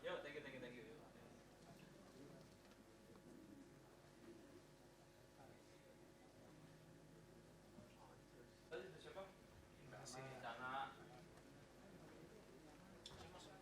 Yuk, thank you, thank you, thank you. Tadi itu siapa? Dana. Langsung masuk ya.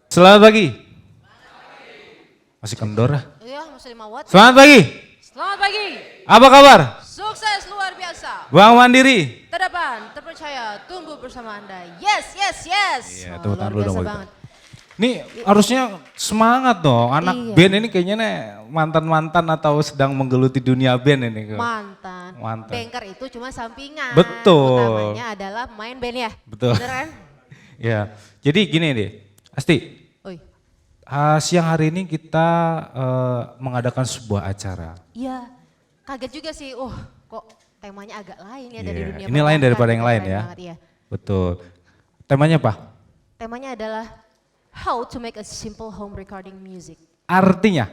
Selamat pagi. Masih kendor ah. Iya, masih 5 watt. Selamat pagi. Selamat pagi. Apa kabar? Sukses luar biasa. Bank Mandiri. Terdepan, terpercaya, tumbuh bersama Anda. Yes, yes, yes. Iya, Oh, tepuk tangan luar dulu biasa dong, Boy. banget. Nih harusnya semangat dong. Anak Iya. band ini kayaknya nih mantan-mantan atau sedang menggeluti dunia band ini. Mantan. Mantan. Banker itu cuma sampingan. Betul. Utamanya adalah main band ya. Betul. Bener kan? Ya, jadi gini deh. Asti, Oi. siang hari ini kita mengadakan sebuah acara. Iya. Kaget juga sih. Kok temanya agak lain ya dari Iya, dunia ini lain perbankan. daripada yang lain Keren ya. banget, iya. Betul. Temanya apa? Temanya adalah how to make a simple home recording music. Artinya?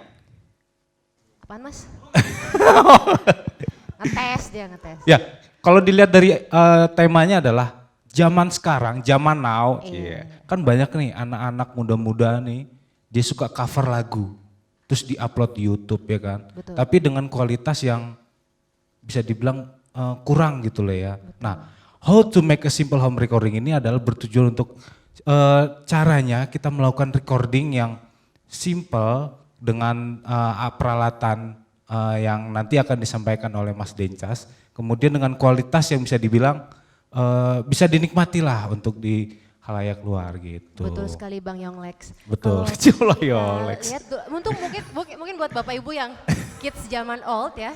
Apaan mas? Ngetes dia ngetes. Ya, kalau dilihat dari temanya adalah zaman sekarang, zaman now, Iya. kan banyak nih anak-anak muda-muda nih, dia suka cover lagu, terus diupload di YouTube ya kan. Betul. Tapi dengan kualitas yang bisa dibilang kurang gitu loh ya. Nah, how to make a simple home recording ini adalah bertujuan untuk caranya kita melakukan recording yang simple dengan peralatan yang nanti akan disampaikan oleh Mas Dencas. Kemudian dengan kualitas yang bisa dibilang bisa dinikmati lah untuk di halayak luar gitu. Betul sekali Bang Yonglex. Betul. Kalau Cula kita Yonglex. lihat untuk mungkin buat Bapak Ibu yang kids zaman old ya.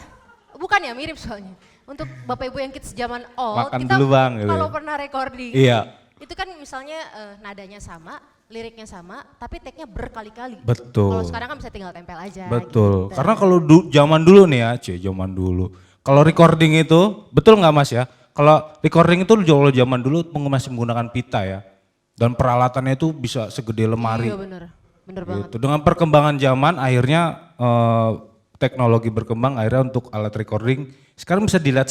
Bukan ya, mirip soalnya. Untuk Bapak Ibu yang kids zaman old, Makan kita dulu, Bang, gitu kalau ya. pernah recording, Iya. itu kan misalnya nadanya sama, liriknya sama, tapi take-nya berkali-kali. Betul. Kalau sekarang kan bisa tinggal tempel aja. Betul. gitu. Karena kalau zaman dulu nih ya, zaman dulu. Kalau recording itu, betul nggak Mas ya? Kalau recording itu kalau zaman dulu masih menggunakan pita ya. Dan peralatannya itu bisa segede lemari. Iya bener, bener banget. Gitu. Dengan perkembangan zaman akhirnya teknologi berkembang akhirnya untuk alat recording sekarang bisa dilihat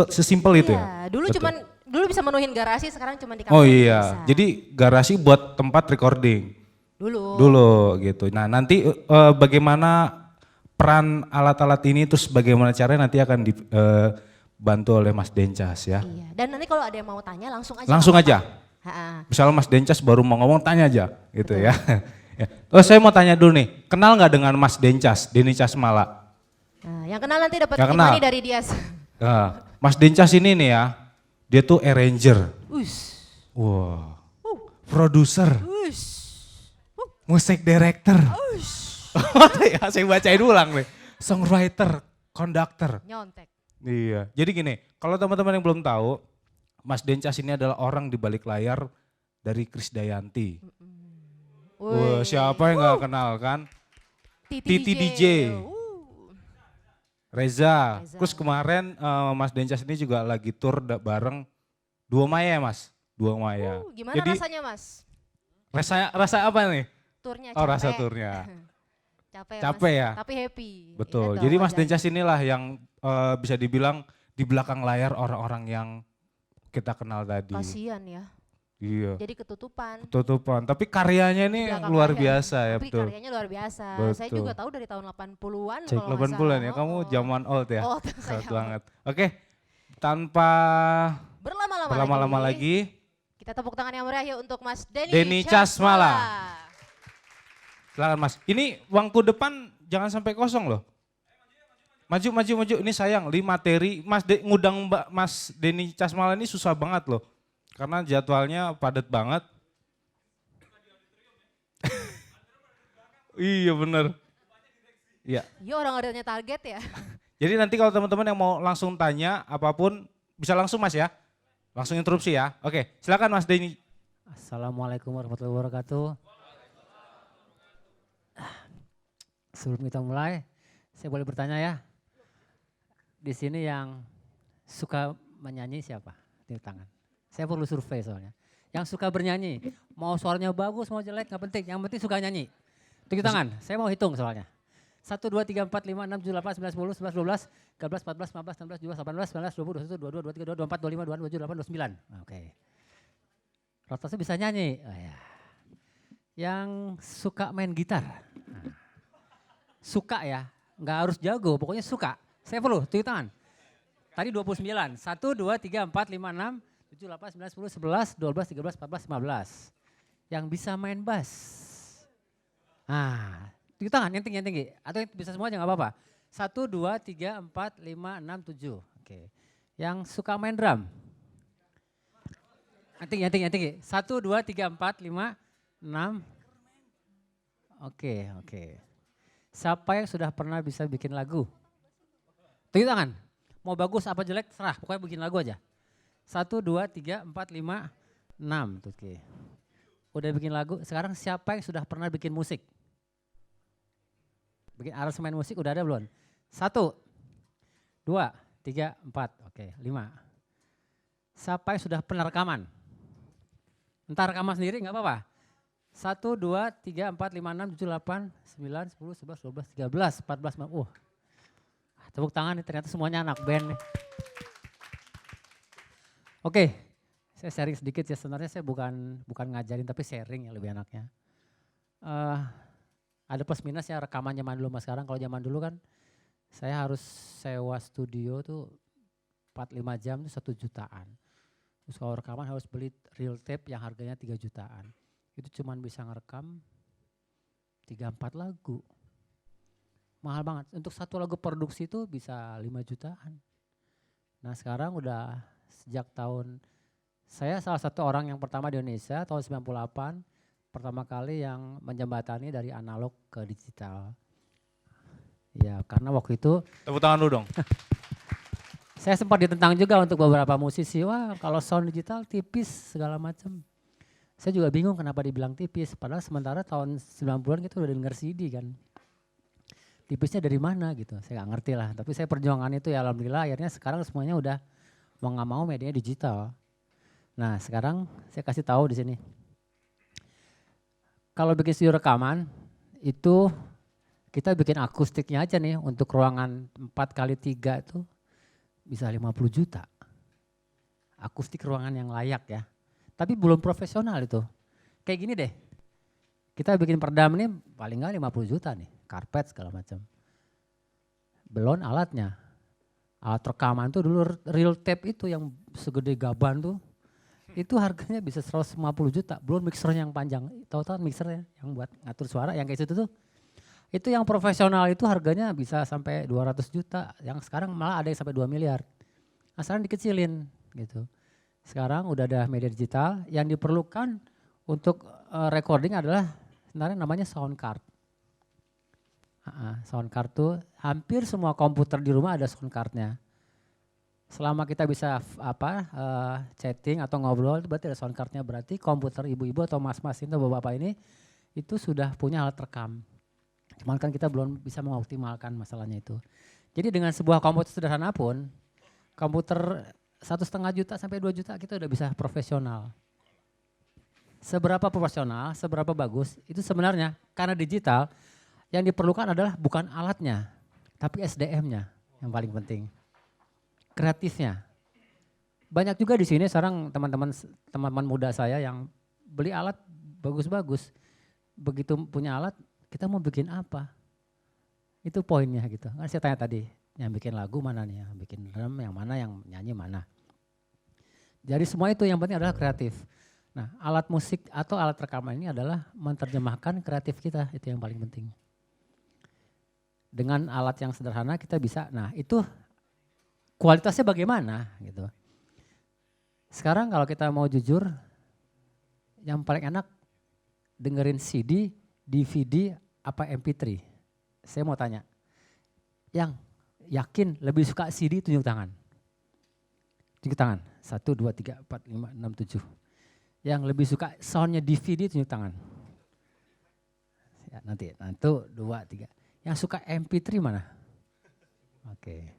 sesimpel itu ya. Iya, dulu bisa menuhin garasi, sekarang cuma di kamar Oh bisa. iya, jadi garasi buat tempat recording dulu gitu. Nah nanti bagaimana peran alat-alat ini terus bagaimana caranya nanti akan dibantu oleh Mas Dencas ya. Iya, dan nanti kalau ada yang mau tanya langsung aja. Langsung nggak aja. apa-apa. Ha-ha. Misalnya Mas Dencas baru mau ngomong tanya aja gitu ya. Ya. Oh saya mau tanya dulu nih, kenal nggak dengan Mas Dencas, Denny Casmala? Nah, yang kenal nanti dapat Yang kenal. imani dari Dias. Nah, Mas Dencas ini nih ya, dia tuh arranger, Us. wow, produser, Us. musik director. Ya, saya bacain ulang nih, songwriter, conductor. Nyontek. Iya, jadi gini, kalau teman-teman yang belum tahu, Mas Dencas ini adalah orang di balik layar dari Krisdayanti. Wah, siapa yang nggak kenal kan? Titi DJ. Reza. Terus kemarin Mas Dencas ini juga lagi tour bareng Dua Maya Mas. Dua Maya. Gimana Jadi rasanya Mas? rasa apa nih? Turnya Oh capek. rasa turnya. Capek, Capek Mas. ya? Tapi happy. Betul. Iya Jadi dong, Mas Dencas inilah yang bisa dibilang di belakang layar orang-orang yang kita kenal tadi. Kasian ya. Iya. Jadi ketutupan. Tutupan. Tapi karyanya ini Belakang luar layar. biasa ya Tapi betul. karyanya luar biasa. Saya Betul. juga tahu dari tahun 80-an. Cek kalau nggak 80-an ya, salah. kamu zaman old ya. Old, saya Old banget. Oke, tanpa berlama-lama lagi, Kita tepuk tangan yang meriah yuk untuk Mas Denny Denny Casmala. Casmala. silakan Mas. Ini bangku depan jangan sampai kosong loh. Maju, maju, maju. Ini sayang, ini materi. Ngundang Mas Denny Casmala ini susah banget loh. Karena jadwalnya padat banget. Iya bener. Iya. Iya orang adanya target ya. Jadi nanti kalau teman-teman yang mau langsung tanya apapun bisa langsung Mas ya. Langsung interupsi ya. Oke, silakan Mas Denny. Assalamualaikum warahmatullahi wabarakatuh. Sebelum kita mulai, saya boleh bertanya ya. Di sini yang suka menyanyi siapa? Tepuk tangan. Saya perlu survei soalnya. Yang suka bernyanyi, mau suaranya bagus, mau jelek, nggak penting. Yang penting suka nyanyi. Tepuk tangan, saya mau hitung soalnya. 1, 2, 3, 4, 5, 6, 7, 8, 9, 10, 11, 12, 13, 14, 15, 16, 17, 18, 19, 20, 21, 22, 23, 24, 25, 26, 27, 28, 29. Oke. Rata-rata bisa nyanyi. Oh, ya. Yang suka main gitar. Nah, suka ya, nggak harus jago, pokoknya suka. Saya perlu, tepuk tangan. Tadi 29, 1, 2, 3, 4, 5, 6, 7, 8, 9, 10, 11, 12, 13, 14, 15. Yang bisa main bass. Nah, tepuk tangan yang tinggi. Atau yang bisa semuanya nggak apa-apa. 1, 2, 3, 4, 5, 6, 7. Oke. Yang suka main drum. Yang tinggi. 1, 2, 3, 4, 5, 6. Oke. Siapa yang sudah pernah bisa bikin lagu? Tepuk tangan. Mau bagus apa jelek serah, pokoknya bikin lagu aja. 1, 2, 3, 4, 5, 6. Oke. Udah bikin lagu, sekarang siapa yang sudah pernah bikin musik? Bikin aransemen musik udah ada belum? 1, 2, 3, 4, oke 5. Siapa yang sudah pernah rekaman? Entar rekaman sendiri nggak apa-apa. 1, 2, 3, 4, 5, 6, 7, 8, 9, 10, 11, 12, 13, 14, 15. Tepuk tangan nih, ternyata semuanya anak band nih. Oke, saya sharing sedikit ya, sebenarnya saya bukan ngajarin tapi sharing ya lebih enaknya. Ada plus minus ya rekaman zaman dulu sama sekarang. Kalau zaman dulu kan saya harus sewa studio tuh 4-5 jam tuh 1 jutaan. Terus kalau rekaman harus beli real tape yang harganya 3 jutaan. Itu cuman bisa ngerekam 3-4 lagu. Mahal banget. Untuk satu lagu produksi itu bisa 5 jutaan. Nah sekarang udah sejak tahun, saya salah satu orang yang pertama di Indonesia tahun 98, pertama kali yang menjembatani dari analog ke digital. Ya karena waktu itu. Tepuk tangan dulu dong. Saya sempat ditentang juga untuk beberapa musisi, wah kalau sound digital tipis segala macam. Saya juga bingung kenapa dibilang tipis, padahal sementara tahun 90-an kita udah denger CD kan. Tipisnya dari mana gitu, saya gak ngerti lah. Tapi saya perjuangan itu ya alhamdulillah akhirnya sekarang semuanya udah mau gak mau medianya digital. Nah sekarang saya kasih tahu di sini. Kalau bikin studio rekaman itu kita bikin akustiknya aja nih untuk ruangan 4x3 itu bisa 50 juta. Akustik ruangan yang layak ya. Tapi belum profesional itu. Kayak gini deh. Kita bikin perdam nih paling gak 50 juta nih. Karpet segala macam. Belum alatnya. Alat rekaman tuh dulu real tape itu yang segede gaban tuh. Itu harganya bisa 150 juta. Belum mixernya yang panjang. Tahu-tahu mixernya yang buat ngatur suara yang kayak situ tuh. Itu yang profesional itu harganya bisa sampai 200 juta. Yang sekarang malah ada yang sampai 2 miliar. Nah sekarang dikecilin gitu. Sekarang udah ada media digital. Yang diperlukan untuk recording adalah sebenarnya namanya sound card. Sound card tuh hampir semua komputer di rumah ada sound cardnya. Selama kita bisa chatting atau ngobrol itu berarti ada sound cardnya. Berarti komputer ibu-ibu atau mas-mas itu bapak-bapak ini itu sudah punya alat rekam. Cuman kan kita belum bisa mengoptimalkan masalahnya itu. Jadi dengan sebuah komputer sederhana pun, komputer 1,5 juta sampai 2 juta kita udah bisa profesional. Seberapa profesional, seberapa bagus, itu sebenarnya karena digital yang diperlukan adalah bukan alatnya, tapi SDM-nya yang paling penting. Kreatifnya. Banyak juga di sini sekarang teman-teman muda saya yang beli alat bagus-bagus. Begitu punya alat, kita mau bikin apa? Itu poinnya gitu. Kan saya tanya tadi, yang bikin lagu mana nih, yang bikin drum yang mana, yang nyanyi mana. Jadi semua itu yang penting adalah kreatif. Nah alat musik atau alat rekaman ini adalah menerjemahkan kreatif kita, itu yang paling penting. Dengan alat yang sederhana kita bisa, nah itu kualitasnya bagaimana gitu. Sekarang kalau kita mau jujur, yang paling enak dengerin CD, DVD, apa MP3? Saya mau tanya, yang yakin lebih suka CD tunjuk tangan. Tunjuk tangan. 1, 2, 3, 4, 5, 6, 7. Yang lebih suka soundnya DVD tunjuk tangan. Ya, nanti 1, 2, 3. Yang suka MP3 mana? Oke.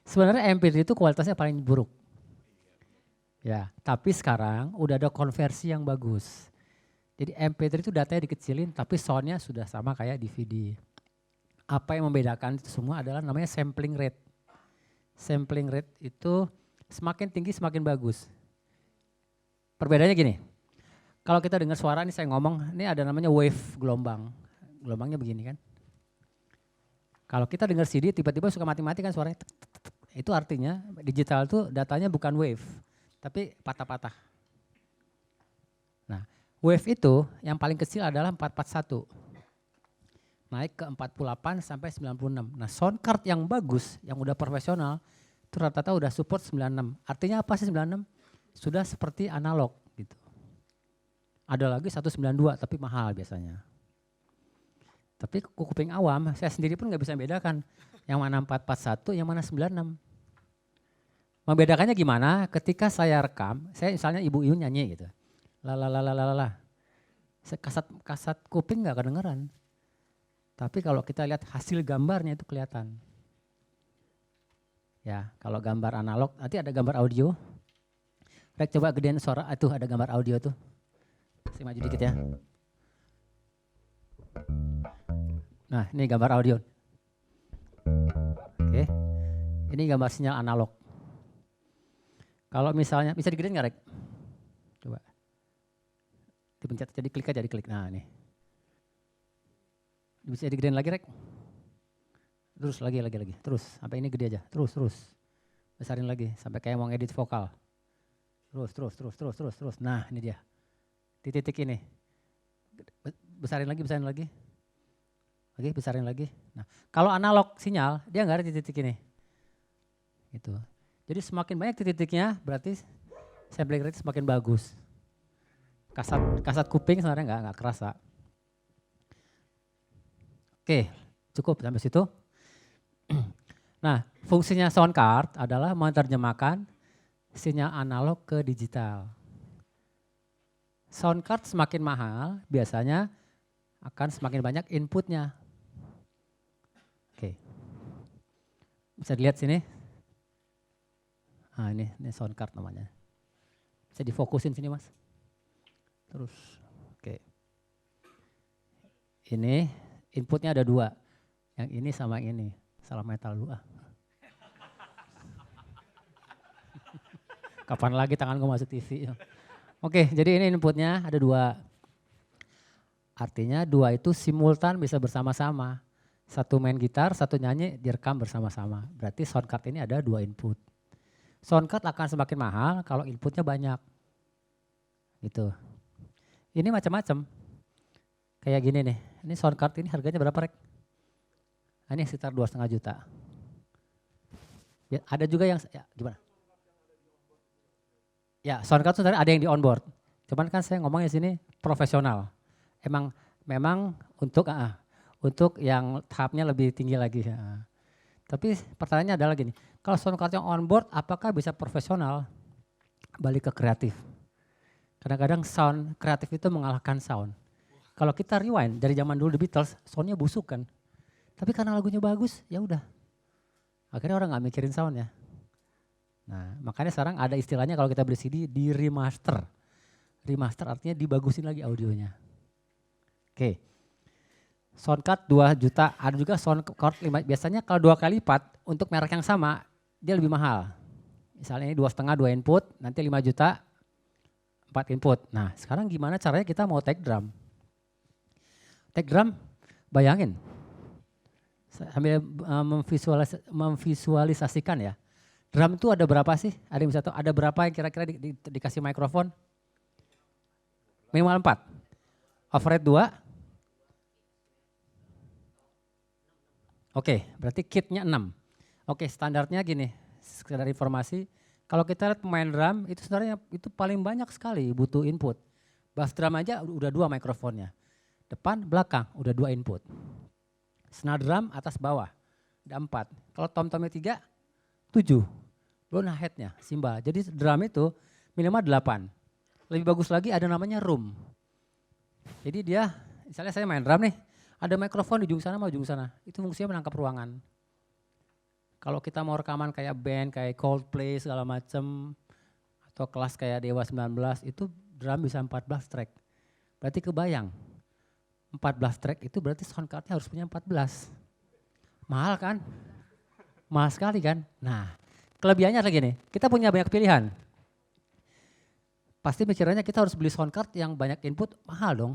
Sebenarnya MP3 itu kualitasnya paling buruk. Ya, tapi sekarang udah ada konversi yang bagus. Jadi MP3 itu datanya dikecilin tapi soundnya sudah sama kayak DVD. Apa yang membedakan itu semua adalah namanya sampling rate. Sampling rate itu semakin tinggi semakin bagus. Perbedaannya gini, kalau kita dengar suara ini saya ngomong, ini ada namanya wave gelombang. Gelombangnya begini kan. Kalau kita dengar CD tiba-tiba suka mati-mati kan suaranya. Itu artinya digital itu datanya bukan wave, tapi patah-patah. Nah, wave itu yang paling kecil adalah 441. Naik ke 48 sampai 96. Nah, sound card yang bagus, yang udah profesional, itu rata-rata udah support 96. Artinya apa sih 96? Sudah seperti analog gitu. Ada lagi 192 tapi mahal biasanya. Tapi kuping awam, saya sendiri pun nggak bisa bedakan yang mana 441, yang mana 96. Membedakannya gimana? Ketika saya rekam, saya misalnya ibu-ibu nyanyi gitu. La. Kasat kuping nggak kedengeran. Tapi kalau kita lihat hasil gambarnya itu kelihatan. Ya, kalau gambar analog, nanti ada gambar audio. Rek coba gedein suara, tuh ada gambar audio tuh. Saya maju dikit ya. Nah, ini gambar audio. Oke, ini gambar sinyal analog. Kalau misalnya, bisa digedein nggak Rek? Coba. Dipencet, jadi klik aja, diklik. Nah, ini. Bisa digedein lagi Rek. Terus lagi. Terus, sampai ini gede aja. Terus. Besarin lagi, sampai kayak mau ngedit vokal. Terus. Nah, ini dia. Titik ini. Besarin lagi. Oke, besarin lagi. Nah, kalau analog sinyal, dia nggak ada titik ini. Gitu. Jadi semakin banyak titiknya, berarti sampling rate semakin bagus. Kasat kuping sebenarnya nggak kerasa. Oke, cukup sampai situ. Nah, fungsinya sound card adalah menerjemahkan sinyal analog ke digital. Sound card semakin mahal, biasanya akan semakin banyak inputnya. Oke, bisa dilihat sini. Nah, ini sound card namanya. Bisa difokusin sini Mas. Terus, oke. Ini inputnya ada 2, yang ini sama yang ini. Salah metal dulu ah. Kapan lagi tangan gue masuk TV. Oke, jadi ini inputnya ada 2. Artinya 2 itu simultan bisa bersama-sama. Satu main gitar, satu nyanyi, direkam bersama-sama. Berarti sound card ini ada 2 input. Sound card akan semakin mahal kalau inputnya banyak. Gitu. Ini macam-macam. Kayak gini nih, ini sound card ini harganya berapa Rek? Ini sekitar 2,5 juta. Ya, ada juga yang, ya, gimana? Ya, sound card sebenarnya ada yang di onboard. Cuman kan saya ngomongnya sini profesional. Memang untuk yang tahapnya lebih tinggi lagi. Ya. Tapi pertanyaannya adalah gini, kalau sound card yang onboard apakah bisa profesional? Balik ke kreatif. Kadang-kadang sound kreatif itu mengalahkan sound. Kalau kita rewind dari zaman dulu The Beatles, soundnya busuk kan. Tapi karena lagunya bagus, ya udah. Akhirnya orang nggak mikirin soundnya. Nah, makanya sekarang ada istilahnya kalau kita beli CD di remaster. Remaster artinya dibagusin lagi audionya. Oke. Sound card 2 juta, ada juga sound card 5. Biasanya kalau 2 kali lipat untuk merek yang sama, dia lebih mahal. Misalnya ini 2,5 2 input, nanti 5 juta 4 input. Nah, sekarang gimana caranya kita mau take drum? Take drum, bayangin. Sambil memvisualisasikan ya. Drum itu ada berapa sih? Ada yang bisa tahu? Ada berapa yang kira-kira dikasih mikrofon? Minimal 4. Overhead 2. Oke, berarti kitnya 6. Oke, standarnya gini, sekedar informasi. Kalau kita lihat pemain drum, itu sebenarnya itu paling banyak sekali butuh input. Bass drum aja udah 2 mikrofonnya. Depan, belakang, udah 2 input. Snare drum atas bawah, ada 4. Kalau tom-tomnya 3, 7. Belum headnya, simbal. Jadi drum itu minimal 8. Lebih bagus lagi ada namanya room. Jadi dia, misalnya saya main drum nih, ada mikrofon di ujung sana sama ujung sana. Itu fungsinya menangkap ruangan. Kalau kita mau rekaman kayak band, kayak Coldplay segala macem, atau kelas kayak Dewa 19, itu drum bisa 14 track. Berarti kebayang, 14 track itu berarti sound cardnya harus punya 14. Mahal kan? Mahal sekali kan? Nah, kelebihannya lagi nih, kita punya banyak pilihan. Pasti pikirannya kita harus beli sound card yang banyak input, mahal dong.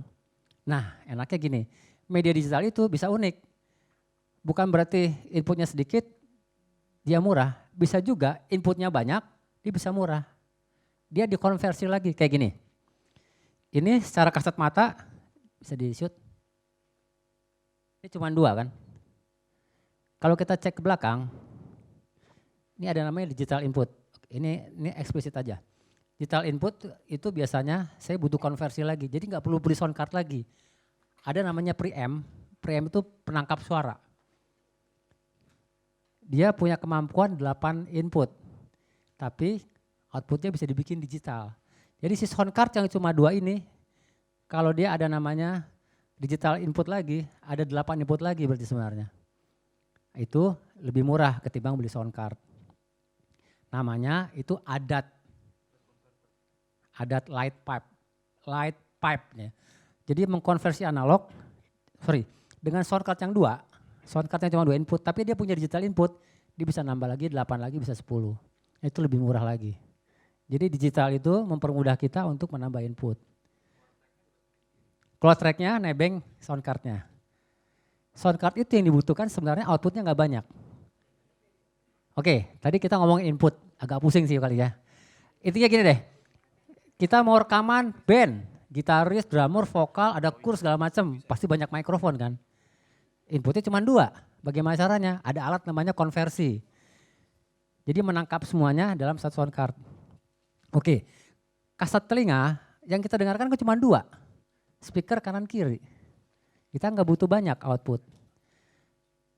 Nah, enaknya gini, media digital itu bisa unik. Bukan berarti inputnya sedikit, dia murah. Bisa juga inputnya banyak, dia bisa murah. Dia dikonversi lagi kayak gini. Ini secara kasat mata, bisa di shoot. Ini cuma 2 kan. Kalau kita cek ke belakang, ini ada namanya digital input. Ini eksplisit aja. Digital input itu biasanya saya butuh konversi lagi. Jadi nggak perlu beli sound card lagi. Ada namanya preamp. Preamp itu penangkap suara. Dia punya kemampuan 8 input. Tapi outputnya bisa dibikin digital. Jadi si sound card yang cuma 2 ini, kalau dia ada namanya digital input lagi, ada 8 input lagi berarti sebenarnya. Itu lebih murah ketimbang beli sound card. Namanya itu adat light pipe ya. Jadi mengkonversi analog, dengan sound card yang 2, sound card yang cuma 2 input, tapi dia punya digital input, dia bisa nambah lagi 8 lagi bisa 10. Itu lebih murah lagi. Jadi digital itu mempermudah kita untuk menambah input. Close track-nya nebeng sound card-nya. Sound card itu yang dibutuhkan sebenarnya outputnya nggak banyak. Oke, tadi kita ngomongin input, agak pusing sih kali ya. Intinya gini deh, kita mau rekaman band, gitaris, drummer, vokal, ada kurs segala macam, pasti banyak mikrofon kan. Inputnya cuma 2, bagaimana caranya? Ada alat namanya konversi. Jadi menangkap semuanya dalam satu sound card. Oke, kasat telinga yang kita dengarkan cuma 2, speaker kanan kiri. Kita nggak butuh banyak output.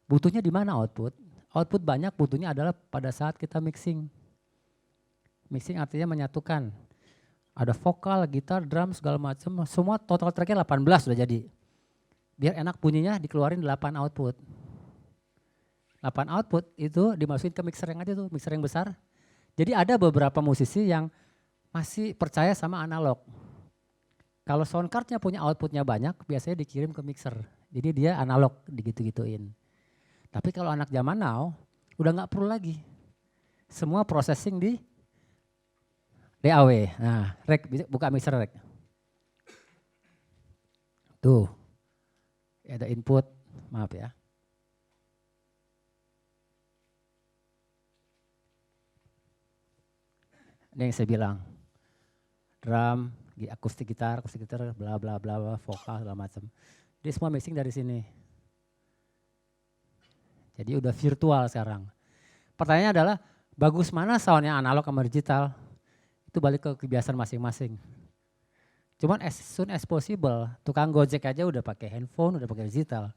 Butuhnya di mana output? Output banyak butuhnya adalah pada saat kita mixing. Mixing artinya menyatukan. Ada vokal, gitar, drum segala macam, semua total tracknya 18 sudah jadi. Biar enak bunyinya dikeluarin 8 output. 8 output itu dimasukin ke mixer yang aja tuh, mixer yang besar. Jadi ada beberapa musisi yang masih percaya sama analog. Kalau sound cardnya punya outputnya banyak, biasanya dikirim ke mixer. Jadi dia analog digitu-gituin. Tapi kalau anak zaman now, udah nggak perlu lagi. Semua processing di DAW. Nah, rek, buka mixer rek. Tuh, ada input, maaf ya. Ini yang saya bilang, drum, akustik gitar, bla bla bla, vokal segala macam. Jadi semua mixing dari sini. Jadi udah virtual sekarang. Pertanyaannya adalah bagus mana soundnya analog sama digital? Itu balik ke kebiasaan masing-masing. Cuman as soon as possible, tukang Gojek aja udah pakai handphone, udah pakai digital.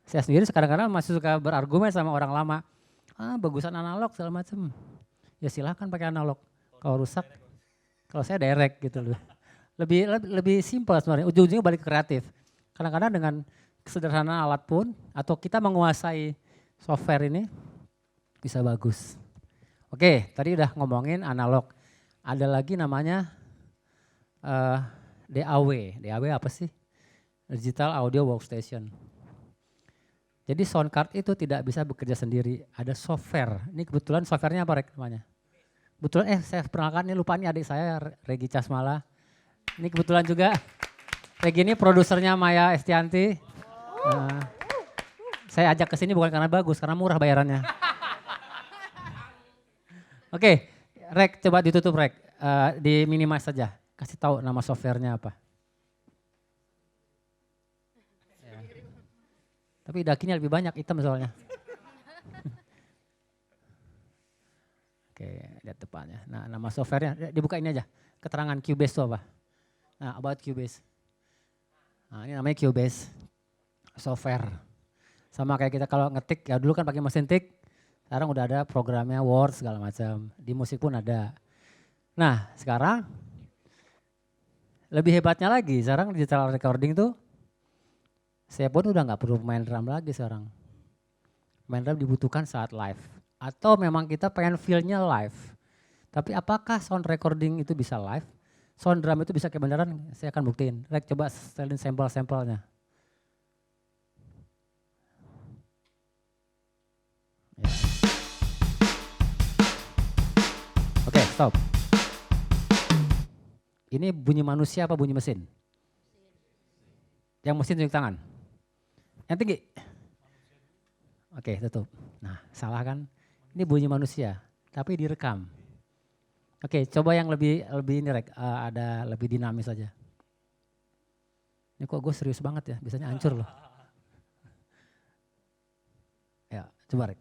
Saya sendiri kadang-kadang masih suka berargumen sama orang lama. Bagusan analog segala macam. Ya silahkan pakai analog. Kalau rusak, kalau saya direct gitu loh. Lebih simpel sebenarnya, ujung-ujungnya balik ke kreatif. Kadang-kadang dengan kesederhanaan alat pun, atau kita menguasai software ini, bisa bagus. Oke, tadi udah ngomongin analog. Ada lagi namanya DAW. DAW apa sih? Digital Audio Workstation. Jadi sound card itu tidak bisa bekerja sendiri, ada software. Ini kebetulan softwarenya apa Rek namanya? Kebetulan saya perkenalkan, ini lupa nih adik saya Regi Casmala. Ini kebetulan juga Regi ini produsernya Maya Estianti. Saya ajak ke sini bukan karena bagus, karena murah bayarannya. Oke, Rek coba ditutup Rek, di minimize saja. Kasih tahu nama softwarenya apa. Ya. Tapi dakinya lebih banyak, hitam soalnya. Oke, lihat depannya. Nah, nama softwarenya dibuka ini aja. Keterangan Cubase itu apa? Nah, about Cubase. Nah, ini namanya Cubase software. Sama kayak kita kalau ngetik, ya dulu kan pakai mesin tik, sekarang udah ada programnya Word segala macam. Di musik pun ada. Nah sekarang lebih hebatnya lagi, sekarang digital recording tuh saya pun udah nggak perlu main drum lagi sekarang. Main drum dibutuhkan saat live. Atau memang kita pengen feel-nya live. Tapi apakah sound recording itu bisa live? Sound drum itu bisa kebenaran? Saya akan buktiin. Rek coba setelin sampel-sampelnya. Ya. Oke, stop. Ini bunyi manusia apa bunyi mesin? Yang mesin tunjuk tangan. Yang tinggi. Oke, tutup. Nah, salah kan? Ini bunyi manusia, tapi direkam. Oke, coba yang lebih ini Rek, ada lebih dinamis aja. Ini kok gue serius banget ya, biasanya hancur loh. Ya, coba Rek.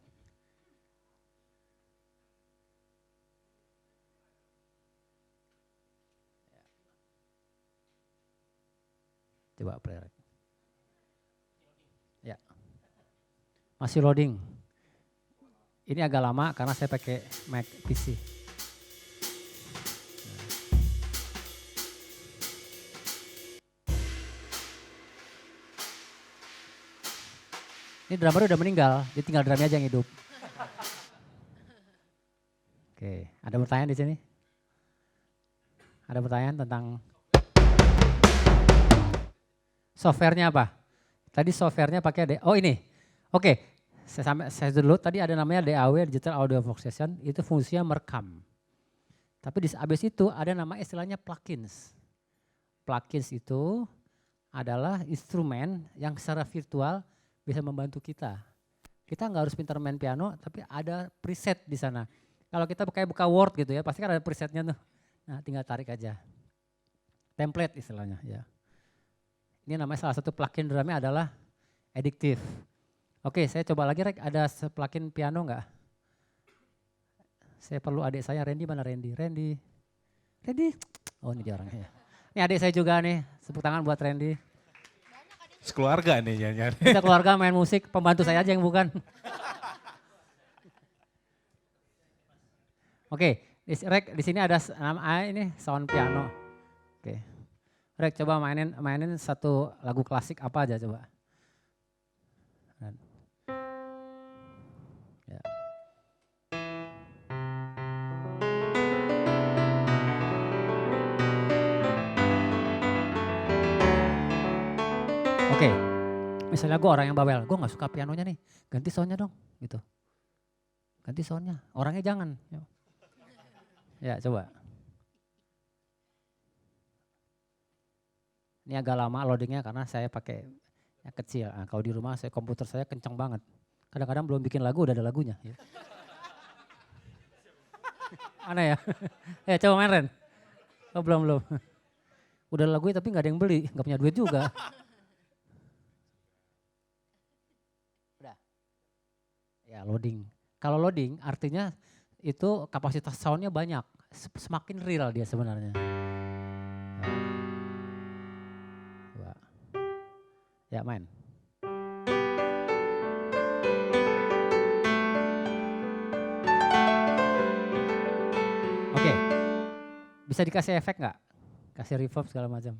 Coba play Rek. Ya. Masih loading. Ini agak lama karena saya pakai Mac PC. Ini drummer udah meninggal, dia tinggal drumnya aja yang hidup. Oke, ada pertanyaan di sini? Ada pertanyaan tentang softwarenya apa? Tadi softwarenya pakai oh ini. Oke, saya dulu tadi ada namanya DAW Digital Audio Workstation, itu fungsinya merekam. Tapi abis itu ada nama istilahnya plugins. Plugins itu adalah instrumen yang secara virtual bisa membantu kita. Kita nggak harus pintar main piano, tapi ada preset di sana. Kalau kita kayak buka Word gitu ya, pasti kan ada presetnya tuh. Nah, tinggal tarik aja. Template istilahnya ya. Ini namanya salah satu plugin drumnya adalah Addictive. Oke, saya coba lagi Rek, ada plugin piano nggak? Saya perlu adik saya, Randy mana Randy? Randy. Oh ini dia orangnya ya. Ini adik saya juga nih, tepuk tangan buat Randy. Sekeluarga nih nyanyi. Kita keluarga main musik, pembantu saya aja yang bukan. Oke, Rek di sini ada ini sound piano. Oke. Rek coba mainin satu lagu klasik apa aja coba. Ya. Oke, misalnya gue orang yang bawel, gue gak suka pianonya nih, ganti soundnya dong gitu. Ganti soundnya, orangnya jangan. Ya coba. Ini agak lama loadingnya karena saya pakai yang kecil. Nah, kalau di rumah komputer saya kencang banget. Kadang-kadang belum bikin lagu udah ada lagunya. Ya. Mana ya? Ya coba main Ren. Oh belum. Udah lagunya tapi gak ada yang beli, gak punya duit juga. Ya loading. Kalau loading artinya itu kapasitas soundnya banyak. Semakin real dia sebenarnya. Coba. Ya main. Oke. Bisa dikasih efek nggak? Kasih reverb segala macam.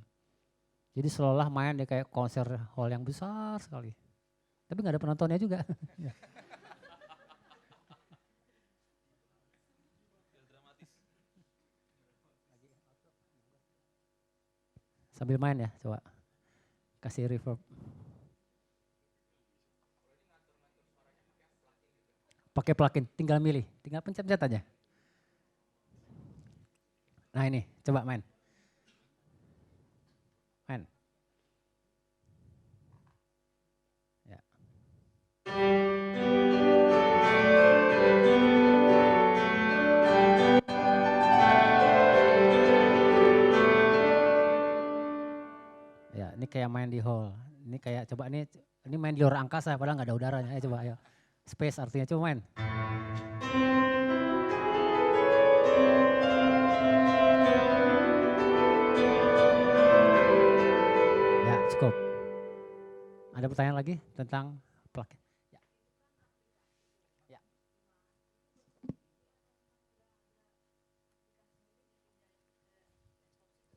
Jadi seolah main dia kayak konser hall yang besar sekali. Tapi nggak ada penontonnya juga. Sambil main ya, coba kasih reverb. Pakai plugin, tinggal milih, tinggal pencet-pencet aja. Nah ini, coba main. Main. Ya. Ya, ini kayak main di hall. Ini kayak coba ini main di luar angkasa padahal nggak ada udaranya. Ayo coba ayo. Space artinya coba main. Ya, cukup. Ada pertanyaan lagi tentang plugin?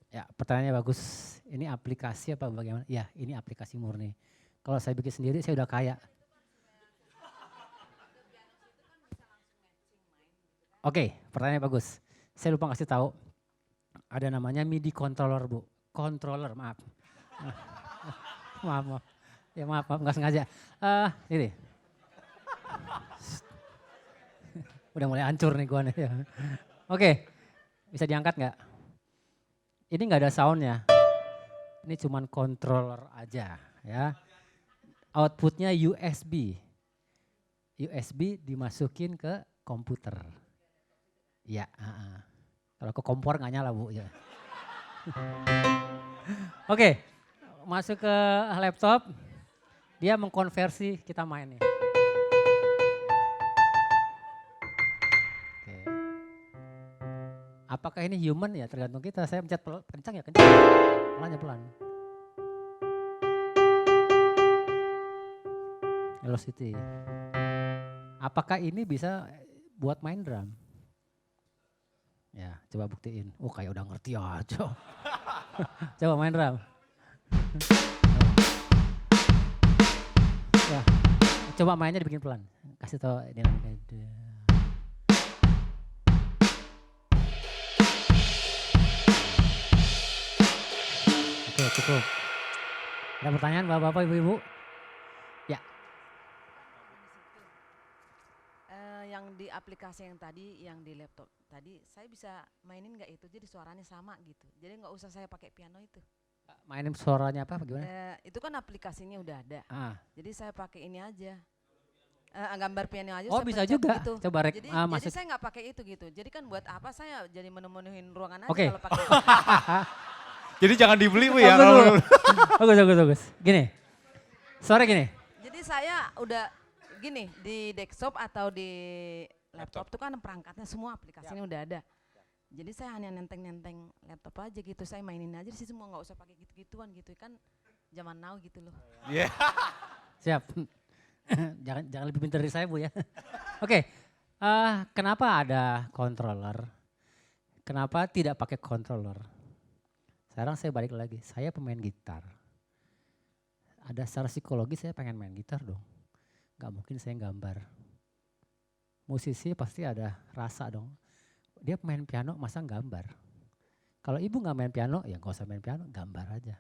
Ya, pertanyaannya bagus. Ini aplikasi apa bagaimana? Ya, ini aplikasi murni. Kalau saya bikin sendiri, saya udah kaya. Oke, pertanyaannya bagus. Saya lupa kasih tahu. Ada namanya MIDI controller, Bu. Controller, maaf. maaf. Ya maaf, nggak sengaja. Ini. Udah mulai hancur nih gua nih. Oke, bisa diangkat nggak? Ini nggak ada soundnya. Ini cuman controller aja ya. Outputnya USB. USB dimasukin ke komputer. Ya, kalau ke kompor nggak nyala Bu. Ya. Oke, masuk ke laptop. Dia mengkonversi kita main nih. Oke. Apakah ini human ya tergantung kita. Saya pencet kencang ya kencang. Pelan ya pelan. Velocity. Apakah ini bisa buat main drum? Ya, coba buktiin. Oh, kayak udah ngerti aja. Coba main drum. Ya, coba mainnya dibikin pelan. Kasih tau dinamika. Oke, cukup. Ada pertanyaan Bapak-bapak, Ibu-ibu? Ya. Yang di aplikasi yang tadi, yang di laptop tadi, saya bisa mainin nggak itu? Jadi suaranya sama gitu. Jadi nggak usah saya pakai piano itu. Mainin suaranya apa gimana? Itu kan aplikasinya udah ada. Jadi saya pakai ini aja. Gambar piano aja. Oh saya bisa pencet juga. gitu. Coba Jadi masuk. saya nggak pakai itu gitu. Jadi kan buat apa saya jadi menemuin ruangan aja Oke. kalau pakai. Jadi jangan dibeli Bu ya. Bagus. Gini. Suara gini. Jadi saya udah gini di desktop atau di laptop tuh kan perangkatnya semua aplikasinya udah ada. Jadi saya hanya nenteng-nenteng laptop aja gitu. Saya mainin aja di situ semua nggak usah pakai gitu-gituan gitu kan zaman now gitu loh. Iya. Siap. jangan lebih pintar dari saya Bu ya. Oke. Kenapa ada controller? Kenapa tidak pakai controller? Sekarang saya balik lagi. Saya pemain gitar. Ada secara psikologi saya pengen main gitar dong. Gak mungkin saya gambar. Musisi pasti ada rasa dong. Dia main piano masa gambar. Kalau ibu gak main piano ya gak usah main piano, gambar aja.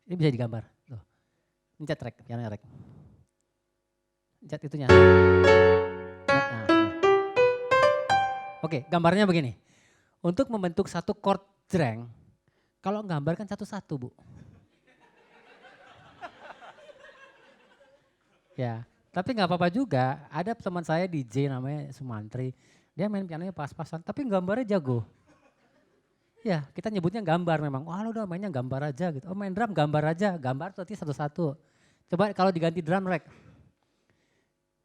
Ini bisa digambar. Loh. Pencet rek, piano rek. Pencet itunya. Nah. Oke, gambarnya begini. Untuk membentuk satu chord jreng, kalau gambar kan satu-satu Bu. Ya, tapi nggak apa-apa juga. Ada teman saya DJ namanya Sumantri. Dia main pianonya pas-pasan, tapi gambarnya jago. Ya, kita nyebutnya gambar memang. Wah, lu udah mainnya gambar aja gitu. Oh, main drum gambar aja. Gambar berarti satu-satu. Coba kalau diganti drum rek.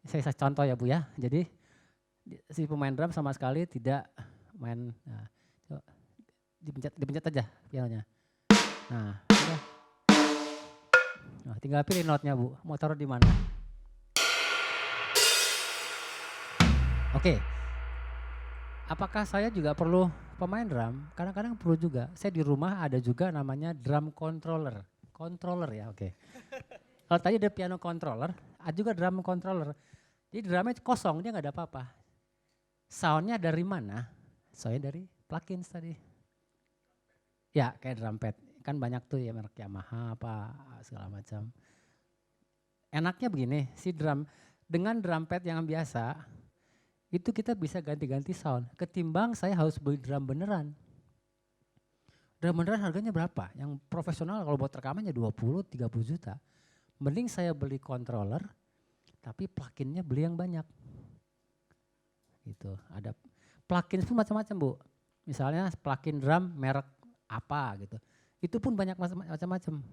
Saya contoh ya Bu ya. Jadi si pemain drum sama sekali tidak main. Nah, coba dipencet aja pianonya. Nah, udah. Nah, tinggal pilih notnya Bu. Mau taruh di mana? Oke, apakah saya juga perlu pemain drum? Kadang-kadang perlu juga. Saya di rumah ada juga namanya drum controller. Controller ya, oke. Kalau tadi ada piano controller, ada juga drum controller. Jadi drumnya kosong, dia nggak ada apa-apa. Soundnya dari mana? Soundnya dari plugins tadi. Ya, kayak drum pad. Kan banyak tuh ya merek Yamaha apa segala macam. Enaknya begini, si drum dengan drum pad yang biasa, itu kita bisa ganti-ganti sound. Ketimbang saya harus beli drum beneran. Drum beneran harganya berapa? Yang profesional kalau buat rekamannya 20-30 juta. Mending saya beli controller, tapi pluginnya beli yang banyak. Gitu. Ada plugin pun macam-macam Bu. Misalnya plugin drum merek apa gitu. Itu pun banyak macam-macam.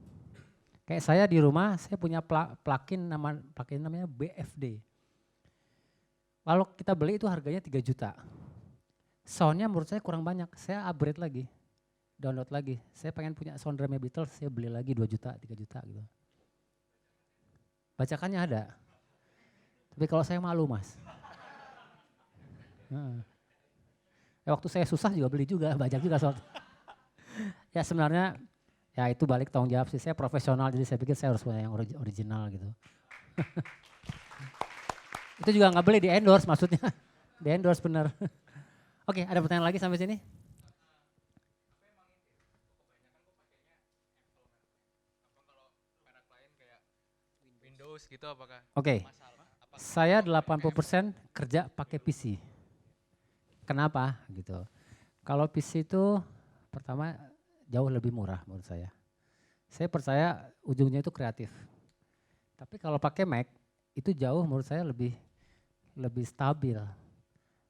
Kayak saya di rumah, saya punya plugin namanya BFD. Kalau kita beli itu harganya 3 juta. Soundnya menurut saya kurang banyak, saya upgrade lagi, download lagi. Saya pengen punya sound drumnya Beatles, saya beli lagi 2 juta, 3 juta gitu. Bacakannya ada. Tapi kalau saya malu Mas. Ya waktu saya susah juga beli juga, banyak juga soal. Ya sebenarnya ya itu balik tanggung jawab sih, saya profesional jadi saya pikir saya harus punya yang original gitu. Itu juga nggak beli di endorse maksudnya, di endorse bener. Oke, ada pertanyaan lagi sampai sini? Windows gitu apakah Oke, masalah? saya 80% kerja pakai PC. Kenapa gitu? Kalau PC itu pertama jauh lebih murah menurut saya. Saya percaya ujungnya itu kreatif. Tapi kalau pakai Mac itu jauh menurut saya lebih stabil.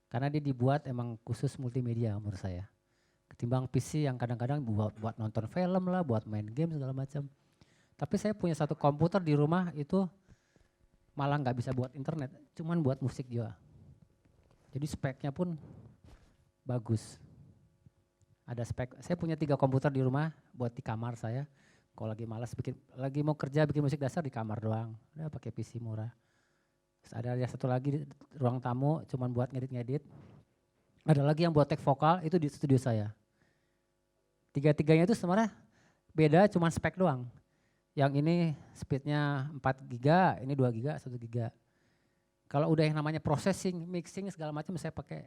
Karena dia dibuat emang khusus multimedia menurut saya. Ketimbang PC yang kadang-kadang buat nonton film lah, buat main game segala macam. Tapi saya punya satu komputer di rumah itu malah nggak bisa buat internet, cuman buat musik juga. Jadi speknya pun bagus. Ada spek, saya punya 3 komputer di rumah buat di kamar saya. Kalau lagi malas lagi mau kerja bikin musik dasar di kamar doang, udah pakai PC murah. Terus ada satu lagi di ruang tamu cuman buat ngedit-ngedit. Ada lagi yang buat take vokal itu di studio saya. Tiga-tiganya itu sebenarnya beda cuman spek doang. Yang ini speednya 4 giga, ini 2 giga, 1 giga. Kalau udah yang namanya processing, mixing segala macam saya pakai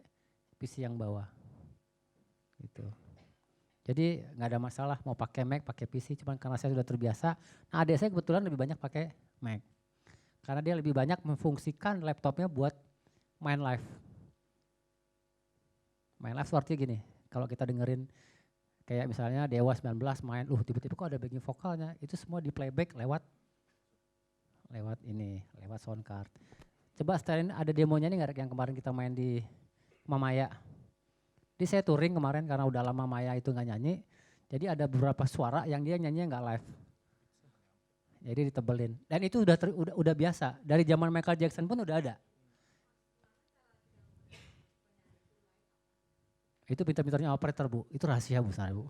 PC yang bawah. Gitu. Jadi nggak ada masalah mau pakai Mac, pakai PC, cuman karena saya sudah terbiasa. Nah adik saya kebetulan lebih banyak pakai Mac. Karena dia lebih banyak memfungsikan laptopnya buat main live. Main live artinya gini, kalau kita dengerin kayak misalnya Dewa 19 main, tiba-tiba kok ada backing vokalnya, itu semua di playback lewat sound card. Coba setelin ada demonya nih nggak yang kemarin kita main di Mamaya. Jadi saya touring kemarin karena udah lama Maya itu nggak nyanyi, jadi ada beberapa suara yang dia nyanyinya nggak live. Jadi ditebelin. Dan itu udah biasa, dari zaman Michael Jackson pun udah ada. Itu pintar-pintarnya operator Bu, itu rahasia Bu sana Bu.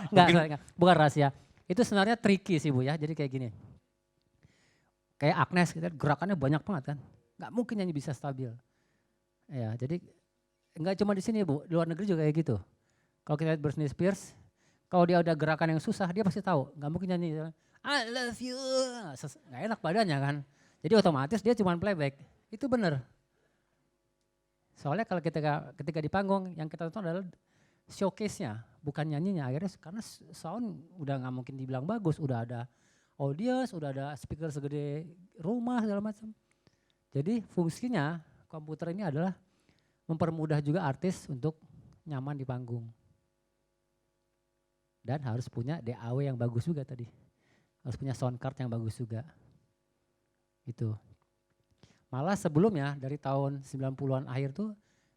Enggak, bukan rahasia. Itu sebenarnya tricky sih Bu ya, jadi kayak gini. Kayak Agnes, gerakannya banyak banget kan. Nggak mungkin nyanyi bisa stabil. Ya, jadi enggak cuma di sini Bu, di luar negeri juga kayak gitu. Kalau kita lihat Britney Spears, kalau dia ada gerakan yang susah, dia pasti tahu. Nggak mungkin nyanyi, I love you, nggak enak badannya kan. Jadi otomatis dia cuma playback, itu benar. Soalnya kalau ketika di panggung, yang kita tonton adalah showcase-nya, bukan nyanyinya. Akhirnya karena sound udah nggak mungkin dibilang bagus, udah ada audience, udah ada speaker segede rumah segala macam. Jadi fungsinya komputer ini adalah mempermudah juga artis untuk nyaman di panggung. Dan harus punya DAW yang bagus juga tadi. Harus punya sound card yang bagus juga. Gitu. Malah sebelumnya dari tahun 90-an akhir tuh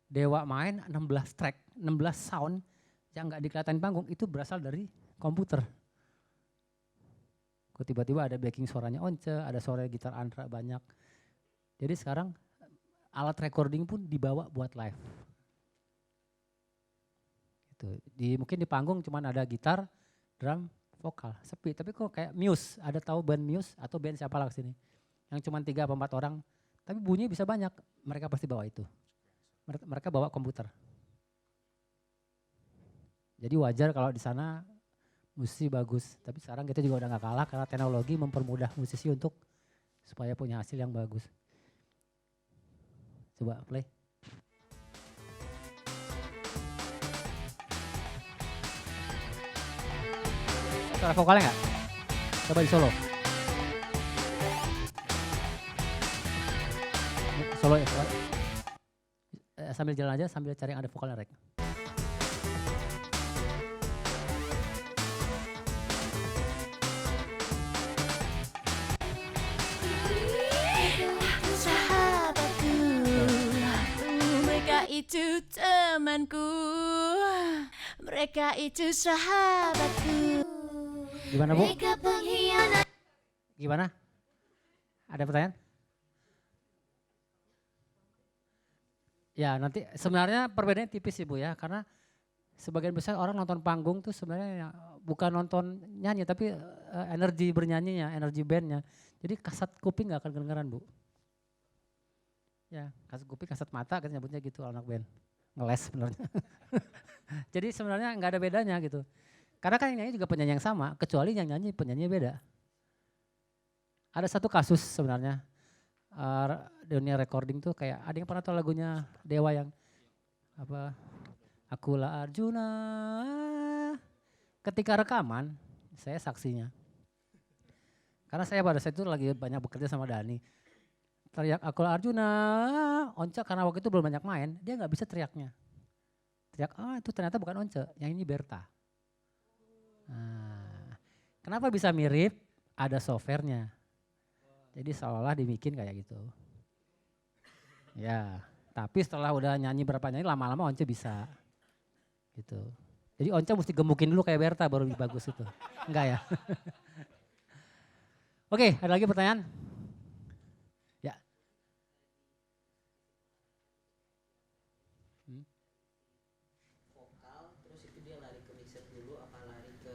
Dewa main 16 track, 16 sound yang gak dikelihatin panggung itu berasal dari komputer. Kok tiba-tiba ada backing suaranya Once, ada suara gitar Andra banyak. Jadi sekarang alat recording pun dibawa buat live. Gitu. Mungkin di panggung cuman ada gitar, drum, vokal, sepi. Tapi kok kayak Muse, ada tahu band Muse atau band siapa lah sini? Yang cuman 3 atau 4 orang, tapi bunyi bisa banyak. Mereka pasti bawa itu. Mereka bawa komputer. Jadi wajar kalau di sana musisi bagus. Tapi sekarang kita juga udah gak kalah karena teknologi mempermudah musisi untuk supaya punya hasil yang bagus. Coba play. Suara vokalnya nggak? Coba di solo. Solo ya. Sambil jalan aja, sambil cari yang ada vokalnya Rek. Itu temanku, mereka itu sahabatku. Gimana Bu? Mereka pengkhianat. Gimana? Ada pertanyaan? Ya nanti sebenarnya perbedaannya tipis sih Bu ya, karena sebagian besar orang nonton panggung tuh sebenarnya bukan nonton nyanyi tapi energi bernyanyinya, energi bandnya. Jadi kasat kuping gak akan kedengeran Bu. Ya, kasat kuping, kasat mata, kita nyebutnya gitu anak band. ngeles sebenarnya. Jadi sebenarnya nggak ada bedanya gitu. Karena kan yang nyanyi juga penyanyi yang sama, kecuali yang nyanyi penyanyi beda. Ada satu kasus sebenarnya, dunia recording tuh kayak, ada yang pernah tahu lagunya Dewa yang apa, Akulah Arjuna. Ketika rekaman, saya saksinya. Karena saya pada saat itu lagi banyak bekerja sama Dhani. Teriak Akulah Arjuna, Once karena waktu itu belum banyak main, dia nggak bisa teriaknya. Teriak, itu ternyata bukan Once, yang ini Berta. Nah, kenapa bisa mirip? Ada softwarenya. Jadi seolah-olah dibikin kayak gitu. Ya, tapi setelah udah nyanyi berapa nyanyi lama-lama Once bisa. Gitu. Jadi Once mesti gemukin dulu kayak Berta baru lebih bagus itu. Enggak ya? Oke, ada lagi pertanyaan? Ya. Vokal, terus itu dia lari ke mixer dulu, apa lari ke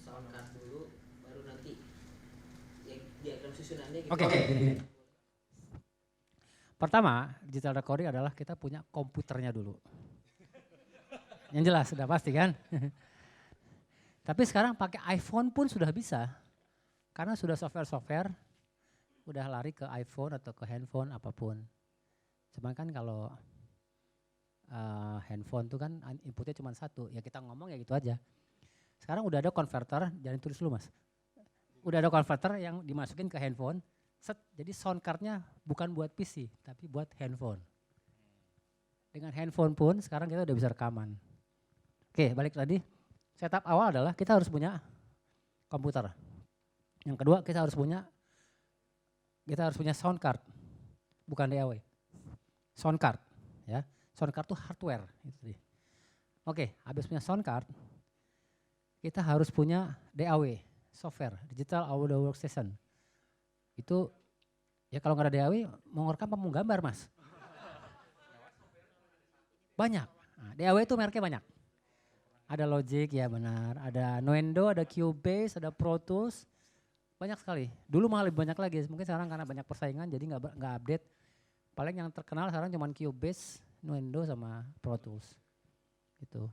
sound card dulu, baru nanti ya diagram susunannya gitu. Oke, gini. Pertama, digital recording adalah kita punya komputernya dulu. Yang jelas, sudah pasti kan? Tapi sekarang pakai iPhone pun sudah bisa. Karena sudah software-software, udah lari ke iPhone atau ke handphone apapun. Cuman kan kalau handphone tuh kan inputnya cuma satu, ya kita ngomong ya gitu aja. Sekarang udah ada converter, jangan tulis dulu mas. Udah ada converter yang dimasukin ke handphone, jadi sound cardnya bukan buat PC, tapi buat handphone. Dengan handphone pun sekarang kita udah bisa rekaman. Oke, balik tadi. Setup awal adalah kita harus punya komputer. Yang kedua kita harus punya sound card, bukan DAW. Sound card, ya. Sound card itu hardware. Gitu. Oke, habis punya sound card, kita harus punya DAW, software, Digital Audio Workstation. Itu ya kalau nggak ada DAW, mau ngerekam apa mau gambar mas? Banyak. Nah, DAW itu mereknya banyak. Ada Logic, ya benar. Ada Nuendo, ada Cubase, ada Pro Tools. Banyak sekali. Dulu malah lebih banyak lagi. Mungkin sekarang karena banyak persaingan jadi nggak update. Paling yang terkenal sekarang cuma Cubase, Nuendo sama Pro Tools. Gitu.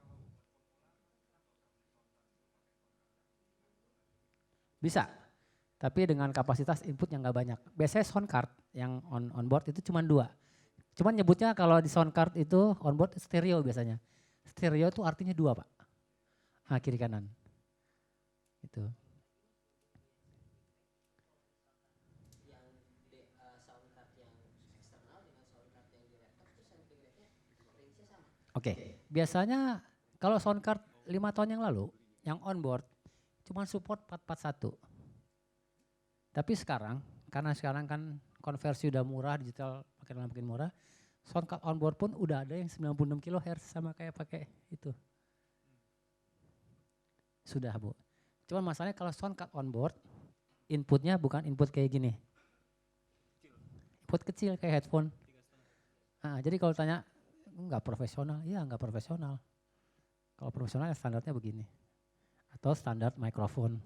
Bisa. Tapi dengan kapasitas input yang nggak banyak. Biasanya sound card yang on board itu cuma 2. Cuman nyebutnya kalau di sound card itu on board stereo biasanya. Stereo itu artinya 2 Pak. Kiri kanan. Itu. Oke, biasanya kalau sound card 5 tahun yang lalu, yang on board cuma support 441. Tapi sekarang, karena sekarang kan konversi udah murah, digital makin murah, sound card on board pun udah ada yang 96 kHz sama kayak pakai itu. Sudah Bu. Cuman masalahnya kalau sound card on board, inputnya bukan input kayak gini. Input kecil kayak headphone. Jadi kalau tanya, enggak profesional, ya enggak profesional. Kalau profesional ya standarnya begini. Atau standar mikrofon.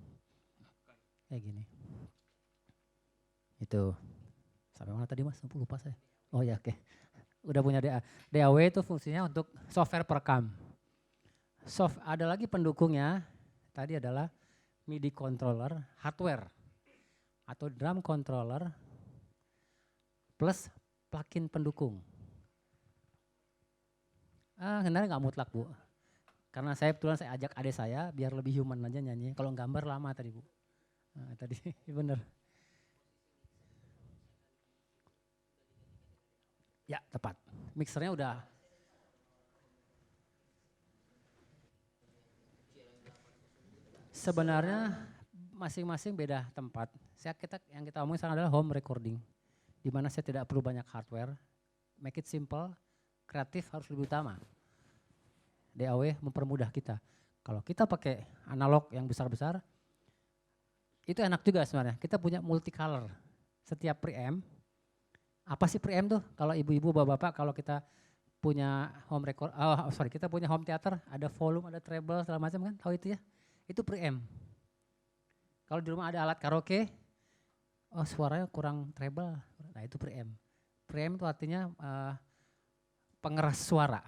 Kayak gini. Itu. Sampai mana tadi mas? Lupa saya. Oh ya oke. Udah punya DAW itu fungsinya untuk software perekam. Ada lagi pendukungnya. Tadi adalah MIDI controller hardware. Atau drum controller plus plugin pendukung. Sebenarnya nggak mutlak Bu. Karena kebetulan saya ajak adik saya biar lebih human aja nyanyi. Kalau gambar lama tadi Bu. Tadi bener. Ya tepat. Mixernya udah. Sebenarnya masing-masing beda tempat. Yang kita omongin sekarang adalah home recording. Di mana saya tidak perlu banyak hardware. Make it simple. Kreatif harus lebih utama. DAW mempermudah kita. Kalau kita pakai analog yang besar-besar, itu enak juga sebenarnya. Kita punya multicolor. Setiap preamp, apa sih preamp tuh? Kalau ibu-ibu, bapak-bapak, kalau kita punya kita punya home theater, ada volume, ada treble, segala macam kan? Tahu itu ya? Itu preamp. Kalau di rumah ada alat karaoke, suaranya kurang treble, nah itu preamp. Preamp itu artinya pengeras suara,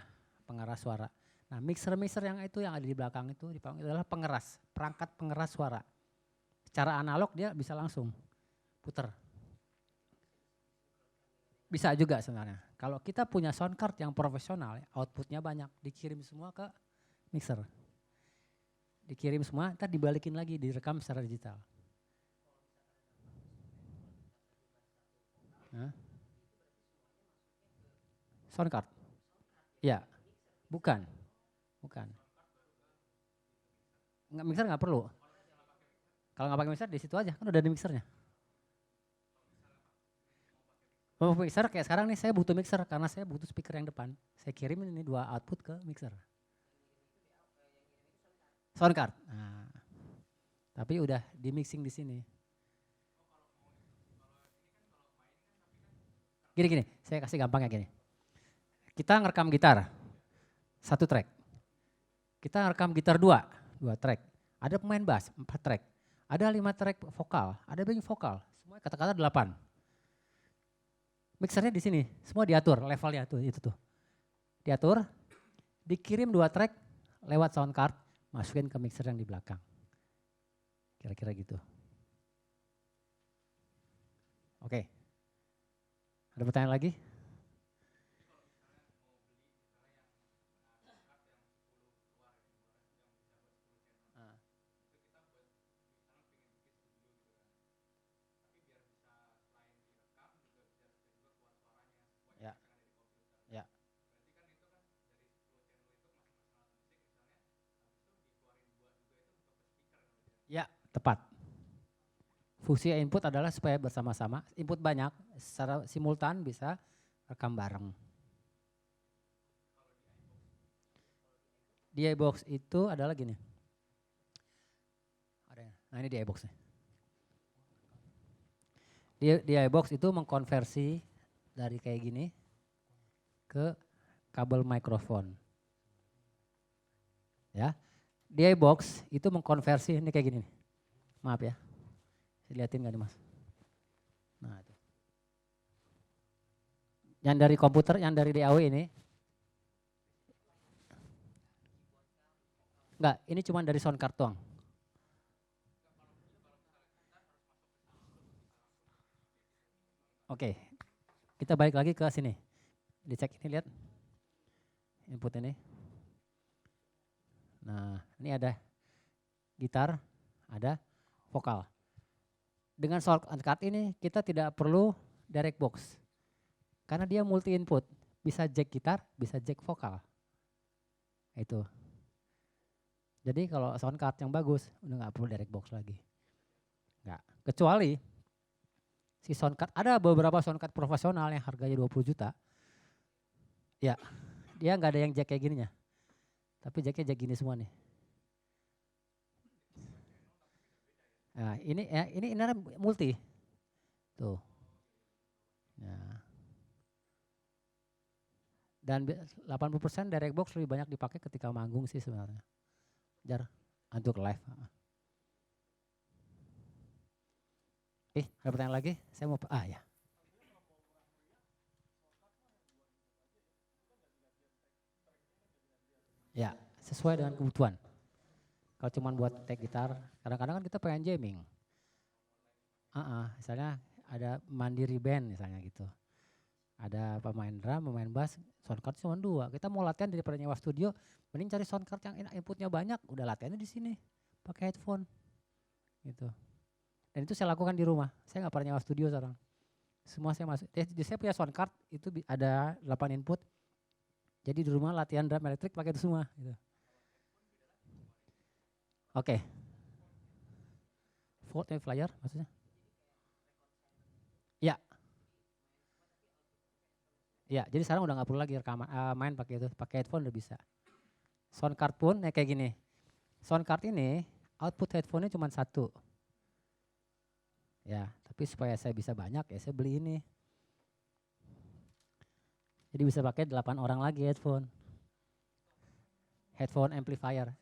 pengeras suara. Nah, mixer-mixer yang itu yang ada di belakang itu di panggung itu adalah pengeras, perangkat pengeras suara. Secara analog dia bisa langsung puter. Bisa juga sebenarnya. Kalau kita punya sound card yang profesional, outputnya banyak, dikirim semua ke mixer. Dikirim semua, ntar dibalikin lagi, direkam secara digital. Hah? Sound card? Ya, bukan. Nggak, mixer nggak perlu. Kalau nggak pakai mixer di situ aja, kan udah ada mixernya. Mau mixer kayak sekarang nih saya butuh mixer karena saya butuh speaker yang depan. Saya kirim ini 2 output ke mixer. Sound card. Nah, tapi udah di mixing di sini. Gini, saya kasih gampangnya gini. Kita ngerekam gitar, 1 track. Kita ngerekam gitar 2 track. Ada pemain bass, 4 track. Ada 5 track vokal, ada backing vokal. Semua kata-kata 8. Mixernya di sini, semua diatur, levelnya tuh itu tuh. Diatur, dikirim 2 track lewat sound card, masukin ke mixer yang di belakang. Kira-kira gitu. Oke. Ada pertanyaan lagi? Ya. Ya. Ya, tepat. Fungsi input adalah supaya bersama-sama, input banyak, secara simultan bisa rekam bareng. Di iBox itu adalah gini. Nah ini di iBox nih. Di iBox itu mengkonversi dari kayak gini ke kabel mikrofon. Ya. Di iBox itu mengkonversi ini kayak gini nih. Maaf ya. Lihatin gak nih Mas? Nah itu. Yang dari komputer, yang dari DAW ini. Enggak, ini cuma dari sound card doang. Oke, kita balik lagi ke sini. Dicek ini, lihat. Input ini. Nah, ini ada gitar, ada vokal. Dengan sound card ini kita tidak perlu direct box. Karena dia multi input. Bisa jack gitar, bisa jack vokal. Itu. Jadi kalau sound card yang bagus, udah nggak perlu direct box lagi. Nggak. Kecuali si sound card, ada beberapa sound card profesional yang harganya 20 juta. Ya, dia nggak ada yang jack kayak gininya. Tapi jacknya jack gini semua nih. Nah, ini multi. Tuh. Nah. Dan 80% direct box lebih banyak dipakai ketika manggung sih sebenarnya. Jar, untuk live. Ada pertanyaan lagi? Saya mau ya. Ya, sesuai dengan kebutuhan. Kalau cuma buat take gitar, kadang-kadang kan kita pengen jamming. Misalnya ada mandiri band misalnya gitu. Ada pemain drum, pemain bass, sound card cuma 2. Kita mau latihan daripada nyewa studio, mending cari sound card yang inputnya banyak, udah latihannya di sini, pakai headphone, gitu. Dan itu saya lakukan di rumah. Saya nggak pernah nyewa studio sekarang. Semua saya masuk. Saya punya sound card itu ada 8 input. Jadi di rumah latihan drum elektrik pakai itu semua. Gitu. Oke. Volt amplifier maksudnya? Ya. Ya, jadi sekarang udah nggak perlu lagi rekaman, main pakai itu, pakai headphone udah bisa. Sound card pun kayak gini. Sound card ini output headphone-nya cuma 1. Ya, tapi supaya saya bisa banyak ya saya beli ini. Jadi bisa pakai 8 orang lagi headphone. Headphone amplifier.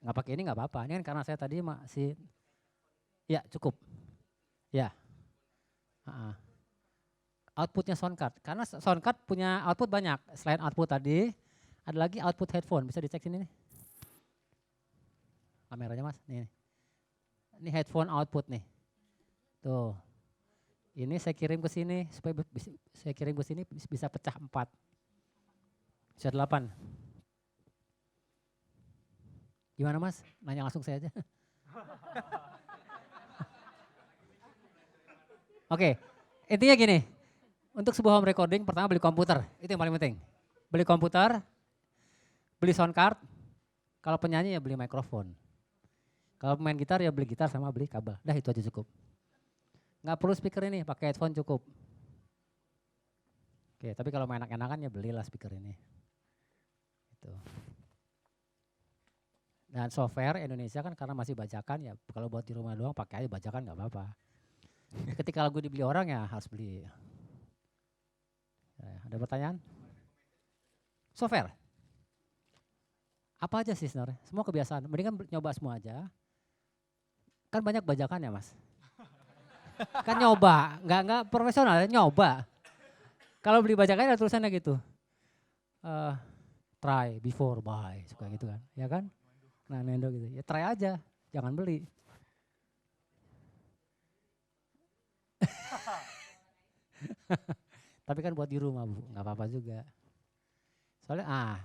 Nggak pakai ini nggak apa-apa. Ini kan karena saya tadi masih, ya cukup. Ya. outputnya sound card. Karena sound card punya output banyak. Selain output tadi, ada lagi output headphone. Bisa dicek sini nih. Kameranya mas, nih. Ini headphone output nih. Tuh. Ini saya kirim ke sini supaya saya kirim ke sini bisa pecah 4. Bisa 8. Gimana mas? Nanya langsung saya aja. Oke, intinya gini. Untuk sebuah home recording pertama beli komputer, itu yang paling penting. Beli komputer, beli sound card, kalau penyanyi ya beli mikrofon. Kalau pemain gitar ya beli gitar sama beli kabel. Dah itu aja cukup. Nggak perlu speaker ini, pakai headphone cukup. Oke, tapi kalau mau enak-enakan ya belilah speaker ini. Itu. Dan software Indonesia kan karena masih bajakan ya, kalau buat di rumah doang pakai aja bajakan nggak apa-apa. Ketika lagu dibeli orang ya harus beli. Ada pertanyaan? Software. Apa aja sih sebenarnya? Semua kebiasaan. Mendingan nyoba semua aja. Kan banyak bajakan ya mas. Kan nyoba, nggak profesional, nyoba. Kalau beli bajakan ada tulisannya gitu. Try before buy, suka gitu kan, ya kan? Nah Nendo gitu, ya try aja, jangan beli. Tapi kan buat di rumah bu, nggak apa-apa juga. Soalnya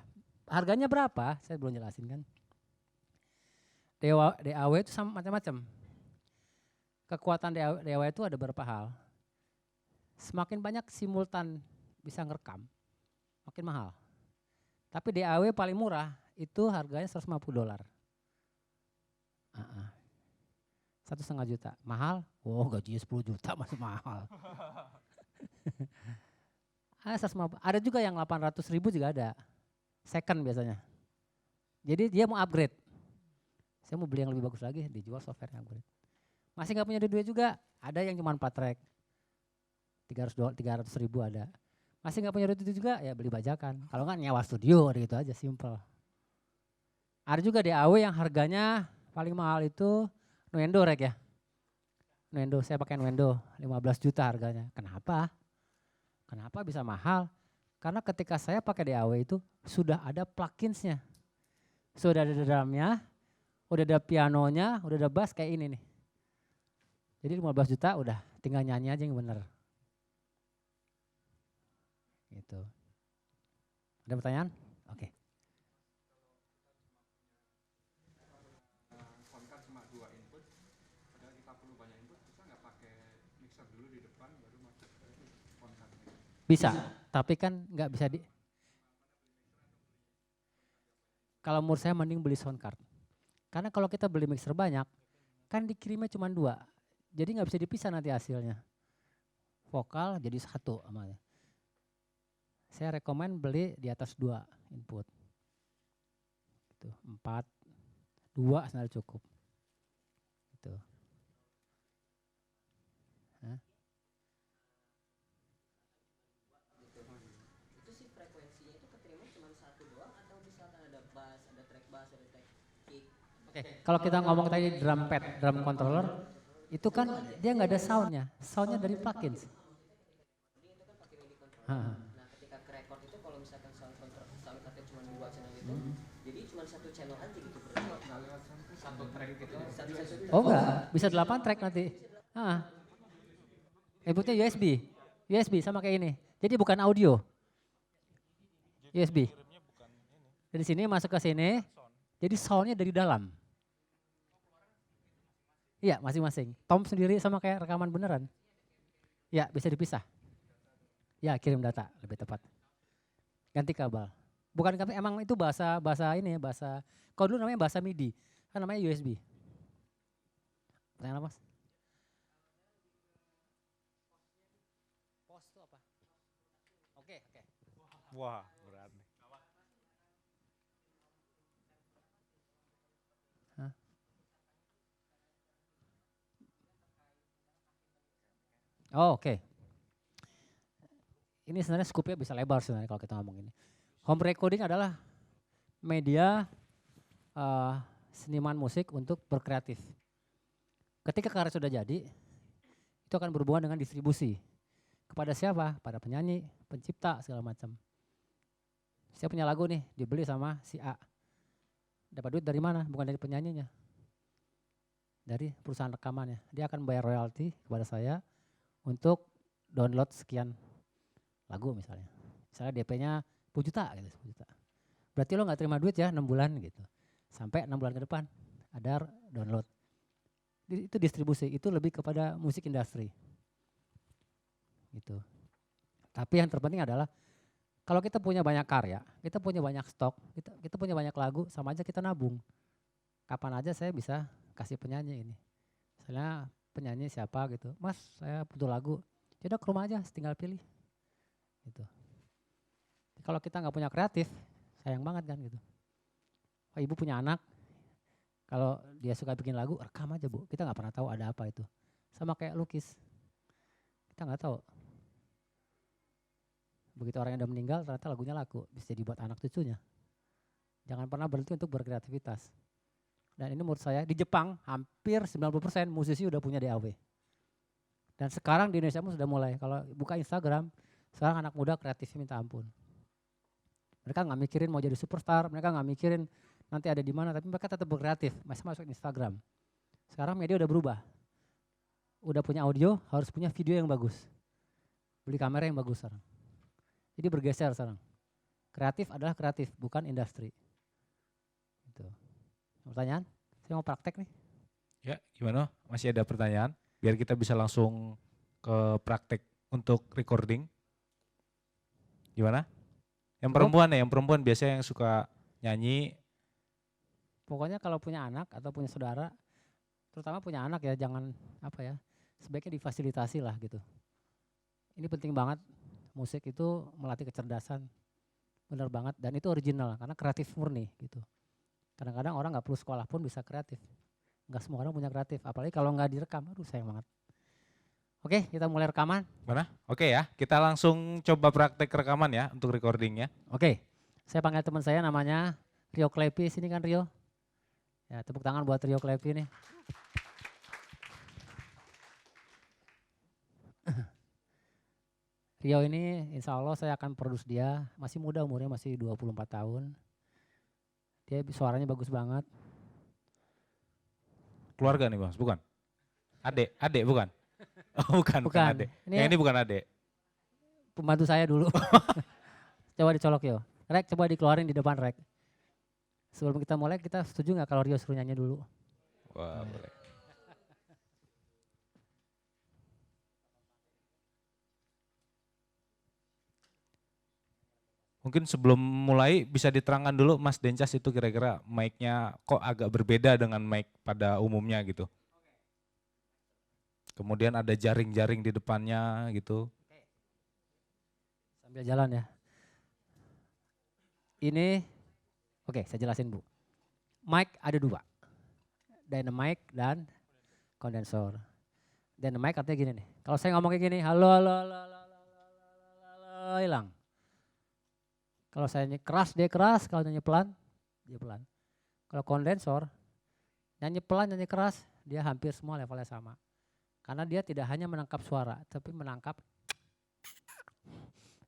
harganya berapa? Saya belum jelasin kan. DAW itu sama macam-macam. Kekuatan DAW itu ada beberapa hal. Semakin banyak simultan bisa ngerekam, makin mahal. Tapi DAW paling murah itu harganya $150. 1,5 juta. Mahal? Oh gajinya 10 juta masih mahal. Ada juga yang 800.000 juga ada. Second biasanya. Jadi dia mau upgrade. Saya mau beli yang lebih bagus lagi, dijual softwarenya upgrade. Masih nggak punya duit juga, ada yang cuma 4 track. 300.000 ada. Masih nggak punya duit juga, ya beli bajakan. Kalau nggak nyewa studio, gitu aja, simple. Ada juga DAW yang harganya paling mahal itu Nuendo Rek ya. Nuendo, saya pakai Nuendo, 15 juta harganya. Kenapa? Kenapa bisa mahal? Karena ketika saya pakai DAW itu sudah ada pluginsnya. Sudah ada drumnya, udah ada pianonya, udah ada bass kayak ini nih. Jadi 15 juta udah tinggal nyanyi aja yang bener. Gitu. Ada pertanyaan? Oke. Soundcard cuma 2 input, padahal kita perlu banyak input, bisa nggak pakai mixer dulu di depan baru masuk ke soundcard? Bisa, tapi kan nggak bisa di. Kalau menurut saya mending beli sound card. Karena kalau kita beli mixer banyak, kan dikirimnya cuma 2. Jadi nggak bisa dipisah nanti hasilnya. Vokal jadi 1 amanya. Saya rekomen beli di atas 2 input. Gitu, 4, 2 sebenarnya cukup. Gitu. Itu sih frekuensinya itu keterima cuma 1 doang atau misalkan ada bass, ada track bass, ada track kick. Oke, kalau kita ngomong tadi drum pad, drum controller, itu kan dia nggak ada soundnya, soundnya dari plugins. Itu kan pakai MIDI controller. Nah, ketika ke record itu kalau misalkan sound cardnya cuma 2 channel itu, jadi cuma 1 channel aja gitu berarti. Satu track gitu. Oh enggak, bisa 8 track nanti. Inputnya USB sama kayak ini. Jadi bukan audio. USB. Dari sini masuk ke sini, jadi soundnya dari dalam. Iya masing-masing. Tom sendiri sama kayak rekaman beneran. Ya bisa dipisah. Ya kirim data lebih tepat. Ganti kabel. Bukan kabel, emang itu bahasa ini ya, bahasa. Kalau dulu namanya bahasa MIDI, kan namanya USB. Pertanyaan apa, Mas? Pos itu apa? Oke. Wah, berat nih. Oh, oke. Ini sebenarnya skupnya bisa lebar sebenarnya kalau kita ngomong ini. Home recording adalah media seniman musik untuk berkreatif. Ketika karya sudah jadi, itu akan berhubungan dengan distribusi. Kepada siapa? Pada penyanyi, pencipta segala macam. Saya punya lagu nih, dibeli sama si A. Dapat duit dari mana? Bukan dari penyanyinya. Dari perusahaan rekamannya. Dia akan bayar royalti kepada saya untuk download sekian lagu misalnya. Misalnya DP-nya 10 juta gitu, 10 juta. Berarti lo nggak terima duit ya 6 bulan gitu. Sampai 6 bulan ke depan ada download. Itu distribusi, itu lebih kepada musik industri. Gitu. Tapi yang terpenting adalah kalau kita punya banyak karya, kita punya banyak stok, kita punya banyak lagu, sama aja kita nabung. Kapan aja saya bisa kasih penyanyi ini. Misalnya penyanyi siapa gitu, Mas saya butuh lagu, ya udah ke rumah aja, tinggal pilih. Gitu. Kalau kita nggak punya kreatif, sayang banget kan gitu. Oh, ibu punya anak, kalau dia suka bikin lagu, rekam aja bu. Kita nggak pernah tahu ada apa itu. Sama kayak lukis, kita nggak tahu. Begitu orang yang udah meninggal, ternyata lagunya laku, bisa dibuat anak cucunya. Jangan pernah berhenti untuk berkreativitas. Dan ini menurut saya, di Jepang hampir 90% musisi udah punya DAW. Dan sekarang di Indonesia pun sudah mulai, kalau buka Instagram, sekarang anak muda kreatifnya minta ampun. Mereka nggak mikirin mau jadi superstar, mereka nggak mikirin nanti ada di mana, tapi mereka tetap berkreatif, masih masuk Instagram. Sekarang media udah berubah. Udah punya audio, harus punya video yang bagus. Beli kamera yang bagus sekarang. Jadi bergeser sekarang. Kreatif adalah kreatif, bukan industri. Gitu. Pertanyaan? Saya mau praktek nih. Ya, gimana? Masih ada pertanyaan? Biar kita bisa langsung ke praktek untuk recording. Gimana? Yang perempuan ya, yang perempuan biasanya yang suka nyanyi. Pokoknya kalau punya anak atau punya saudara, terutama punya anak ya, jangan apa ya, sebaiknya difasilitasi lah gitu. Ini penting banget, musik itu melatih kecerdasan, benar banget, dan itu original karena kreatif murni gitu. Kadang-kadang orang nggak perlu sekolah pun bisa kreatif. Nggak semua orang punya kreatif, apalagi kalau nggak direkam, aduh sayang banget. Oke, kita mulai rekaman. Mana? Oke ya, kita langsung coba praktek rekaman ya untuk recordingnya. Oke, saya panggil teman saya namanya Rio Klepi, sini kan Rio. Ya, tepuk tangan buat Rio Klepi nih. Rio ini insya Allah saya akan produce dia, masih muda umurnya, masih 24 tahun. Dia suaranya bagus banget. Keluarga nih Mas, bukan? Adek bukan? Oh, bukan adek. Yang ini bukan adek. Pembantu saya dulu. Coba dicolok yo. Rek, coba dikeluarin di depan Rek. Sebelum kita mulai, kita setuju nggak kalau Rio suruh nyanyi dulu? Wah, boleh. Mungkin sebelum mulai bisa diterangkan dulu Mas Dencas itu kira-kira mic-nya kok agak berbeda dengan mic pada umumnya gitu. Kemudian ada jaring-jaring di depannya gitu. Sambil jalan ya. Ini, oke saya jelasin Bu. Mic ada dua. Dynamic dan kondensor. Dynamic artinya gini nih. Kalau saya ngomong kayak gini, halo, hilang. Kalau saya nyanyi keras, dia keras. Kalau nyanyi pelan, dia pelan. Kalau kondensor, nyanyi pelan, nyanyi keras, dia hampir semua levelnya sama. Karena dia tidak hanya menangkap suara, tapi menangkap,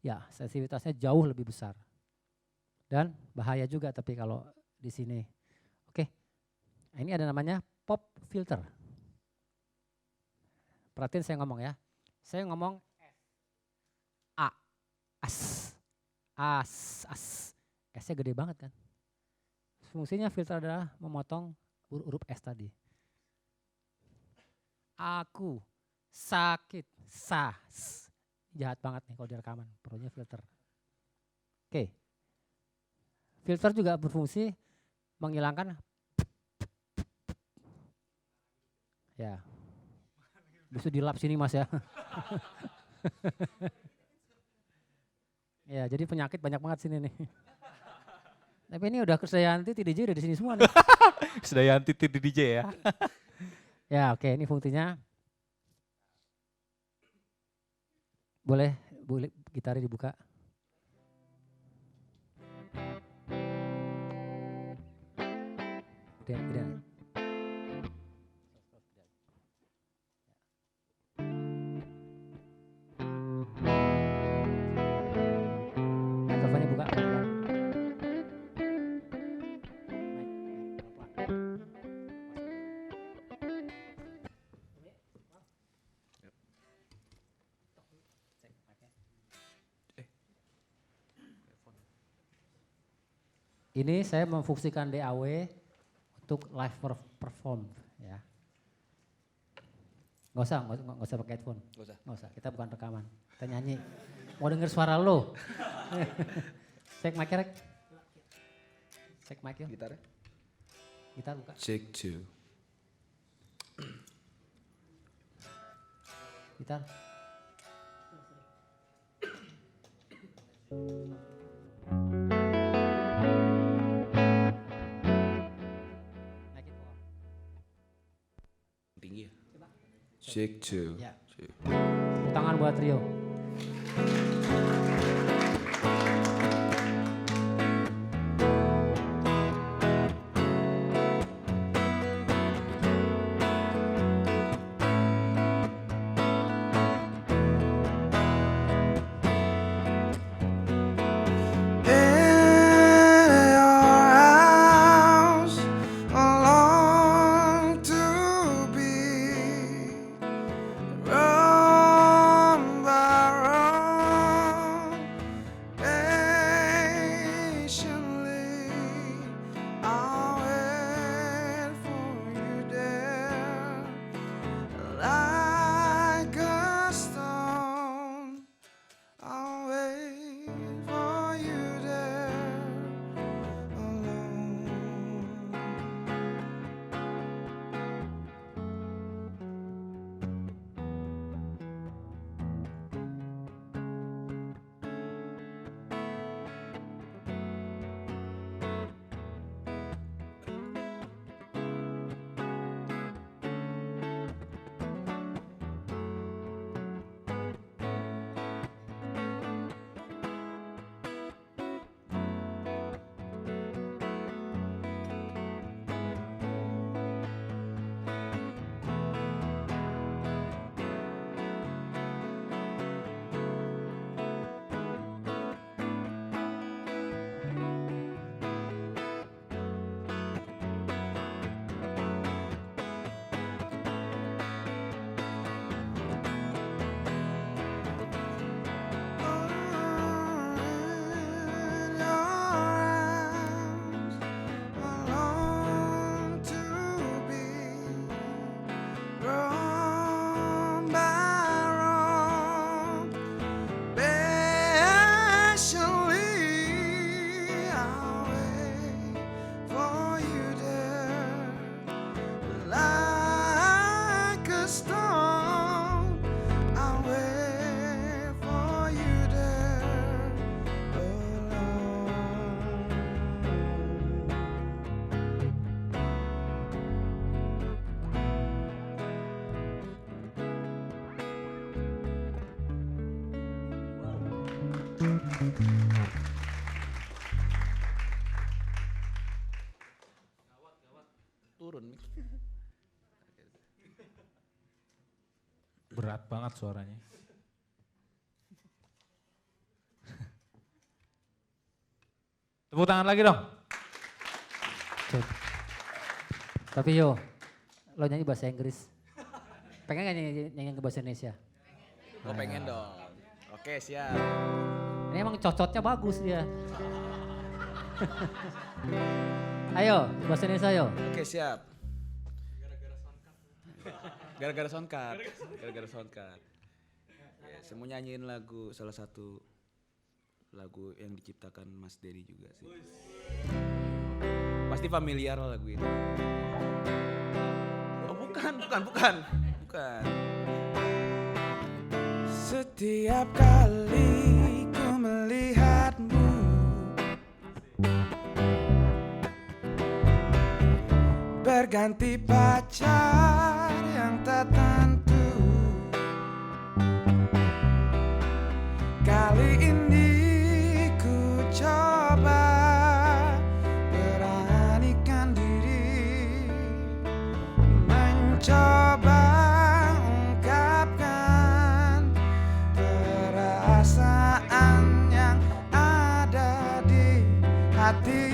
ya sensitivitasnya jauh lebih besar. Dan bahaya juga tapi kalau di sini. Oke, nah, ini ada namanya pop filter. Perhatiin saya ngomong ya. Saya ngomong A, as. S-nya gede banget kan. Fungsinya filter adalah memotong huruf S tadi. Aku sakit, sas. Jahat banget nih kalau di rekaman, perlunya filter. Oke. Filter juga berfungsi menghilangkan ya. Bisa dilap sini Mas ya. Ya, jadi penyakit banyak banget sini nih. Tapi ini udah Krisdayanti, TDJ udah di sini semua nih. Krisdayanti TDJ ya. Ya, oke, ini fungsinya. Boleh gitarnya dibuka. Udah. Ini saya memfungsikan DAW untuk live perform ya. Nggak usah pakai headphone. Nggak usah, kita bukan rekaman. Kita nyanyi. Mau denger suara lo. Cek mic rek. Cek mic yuk. Gitar. Gitar buka. Check 2. Gitar. Naikin bawah. Tinggi ya? Check 2. Ya. Tepuk tangan buat Rio. Turun mix. Berat banget suaranya. Tepuk tangan lagi dong. Tapi yo, lo nyanyi bahasa Inggris. Pengen gak nyanyi ke bahasa Indonesia? Gue pengen dong. Oke, siap. Ini emang cocotnya bagus dia. Ayo, bahasa Indonesia ayo. Oke, siap. Gara-gara soundcard. Gara-gara soundcard. Ya, saya mau nyanyiin lagu, salah satu lagu yang diciptakan Mas Dery juga sih. Pasti familiar lah lagu ini. Oh bukan. Setiap kali ku melihatmu, berganti pacar yang tak tentu. Kali ini ku coba beranikan diri, mencoba ungkapkan perasaan yang ada di hati.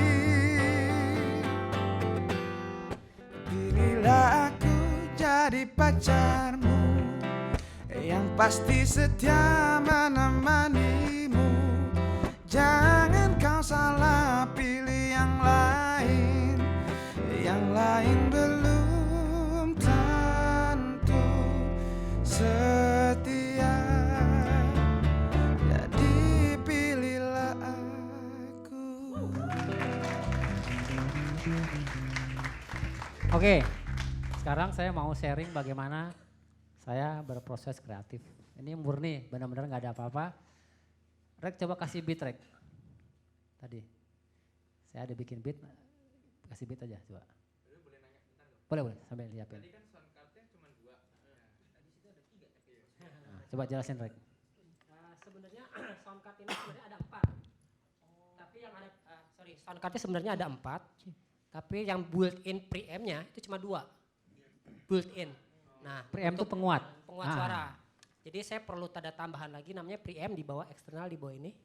Pilihlah aku jadi pacarmu, yang pasti setia menemanimu. Jangan kau salah pilih yang Oke, sekarang saya mau sharing bagaimana saya berproses kreatif. Ini murni, benar-benar nggak ada apa-apa. Rek coba kasih beat Rek. Tadi, saya ada bikin beat, kasih beat aja coba. Boleh, sambil siapin. Tadi kan sound cardnya cuma 2. Tadi situ ada 3 tapi. Nah, coba jelasin Rek. Sebenarnya sound card ini sebenarnya ada 4. Tapi yang ada sound cardnya sebenarnya ada 4. Tapi yang built-in preamp-nya itu cuma 2. Built-in. Nah, Preamp itu untuk penguat. penguat suara. Jadi saya perlu tanda tambahan lagi namanya preamp di bawah eksternal di bawah ini.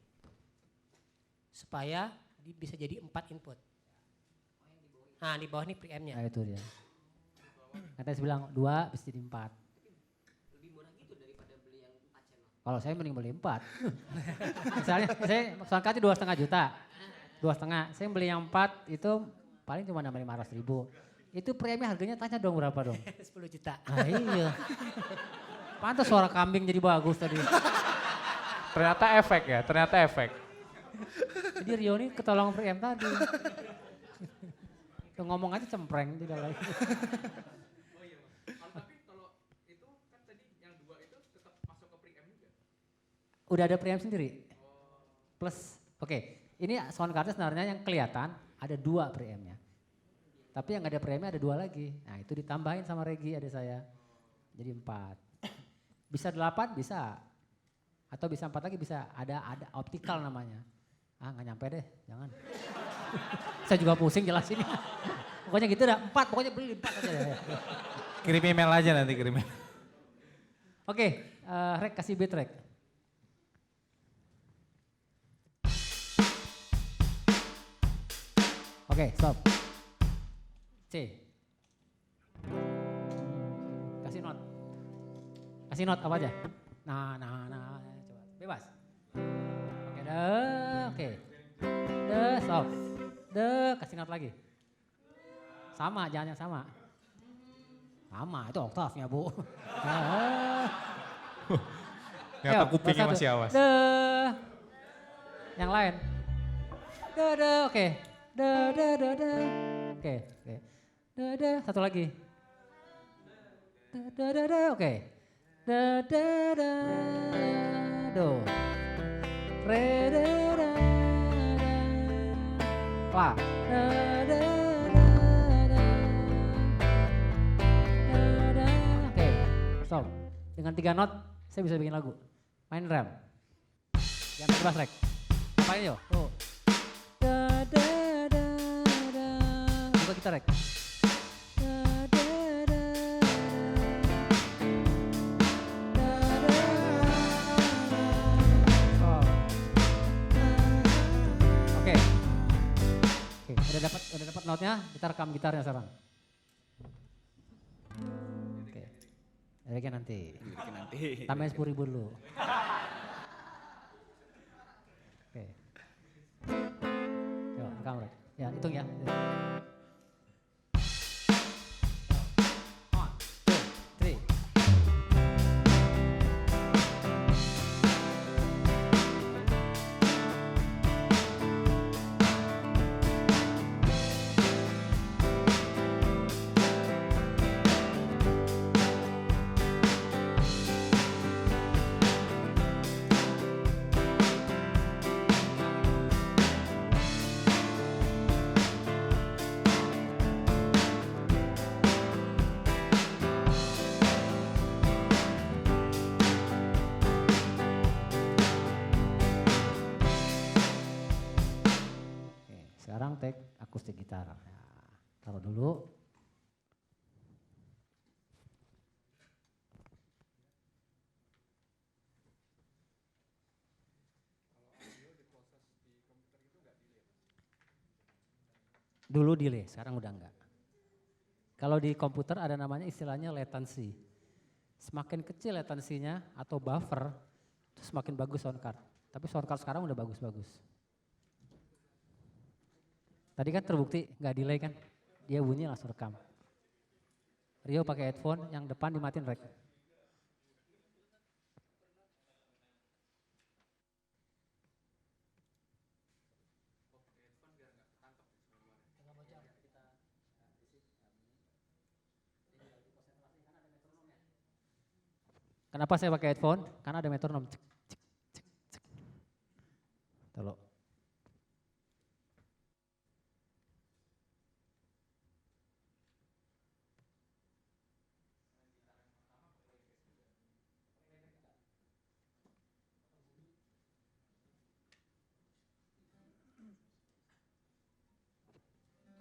Supaya bisa jadi 4 input. Nah, di bawah ini preamp-nya. Nah itu dia. Katanya saya bilang 2 bisa jadi 4. Lebih murah gitu daripada beli yang 4 channel. Kalau saya mending beli 4. Misalnya saya soundcardnya 2,5 juta. 2,5. Saya beli yang 4 itu paling cuma 500.000. Itu preamp harganya tanya dong berapa dong? 10 juta. Ah iya. Pantas suara kambing jadi bagus tadi. Ternyata efek ya, ternyata efek. Jadi Rio ini ketolong preamp tadi. Tuh ngomong aja cempreng tidak lagi. Oh iya Mas. Tapi kalau itu kan tadi yang 2 itu tetap masuk ke preamp juga. Udah ada preamp sendiri. Plus, oke. Ini sound cardnya sebenarnya yang kelihatan ada 2 preampnya. Tapi yang ada preampnya ada 2 lagi. Nah itu ditambahin sama Regi ada saya. Jadi 4. Bisa 8 bisa. Atau bisa 4 lagi bisa. Ada optical namanya. Ah nggak nyampe deh, jangan. Saya juga pusing jelasinnya. Pokoknya gitu dah, 4, pokoknya beli 4 aja ya. Kirim email aja nanti kirim. Oke, Rek kasih beat Rek. Oke, stop. C. Kasih not. Kasih not apa aja? Nah, coba. Bebas. Oke, oke. Stop. Kasih not lagi. Sama, jangan yang sama. Sama, itu oktavnya Bu. Nyata kupingnya masih awas. Yang lain. Oke. Oke. Satu lagi. Oke. Do. Re La. Oke, stop. Dengan 3 not saya bisa bikin lagu. Main rem. Jangan pakai bass Rek. Apain yuk? Tuh. Buka kita Rek. Oke. Udah dapat notnya, kita rekam gitarnya sekarang. Oke. Liriknya nanti. Tambahin 10.000 dulu. Oke. Yuk, rekam Rek. Ya, hitung ya. 1, 2, 3. Sekarang take akustik gitar. Nah, taruh dulu. Dulu delay, sekarang udah enggak. Kalau di komputer ada namanya istilahnya latency. Semakin kecil latensinya atau buffer, itu semakin bagus sound card. Tapi sound card sekarang udah bagus-bagus. Tadi kan terbukti nggak delay kan, dia bunyi langsung rekam. Rio pakai headphone, yang depan dimatiin Rek. Kenapa saya pakai headphone? Karena ada metronom. Cek, cek, cek, cek. Tolong.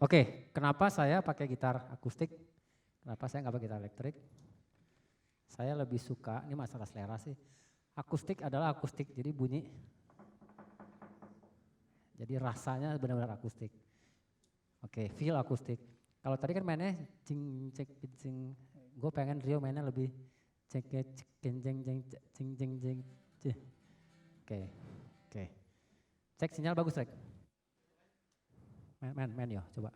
Oke, kenapa saya pakai gitar akustik? Kenapa saya nggak pakai gitar elektrik? Saya lebih suka, ini masalah selera sih. Akustik adalah akustik, jadi bunyi. Jadi rasanya benar-benar akustik. Oke, feel akustik. Kalau tadi kan mainnya cing cek cing, gue pengen Rio mainnya lebih cek cek jeng jeng jeng cing jeng jeng. Oke, oke. Cek sinyal bagus, Rek. Main yo, coba.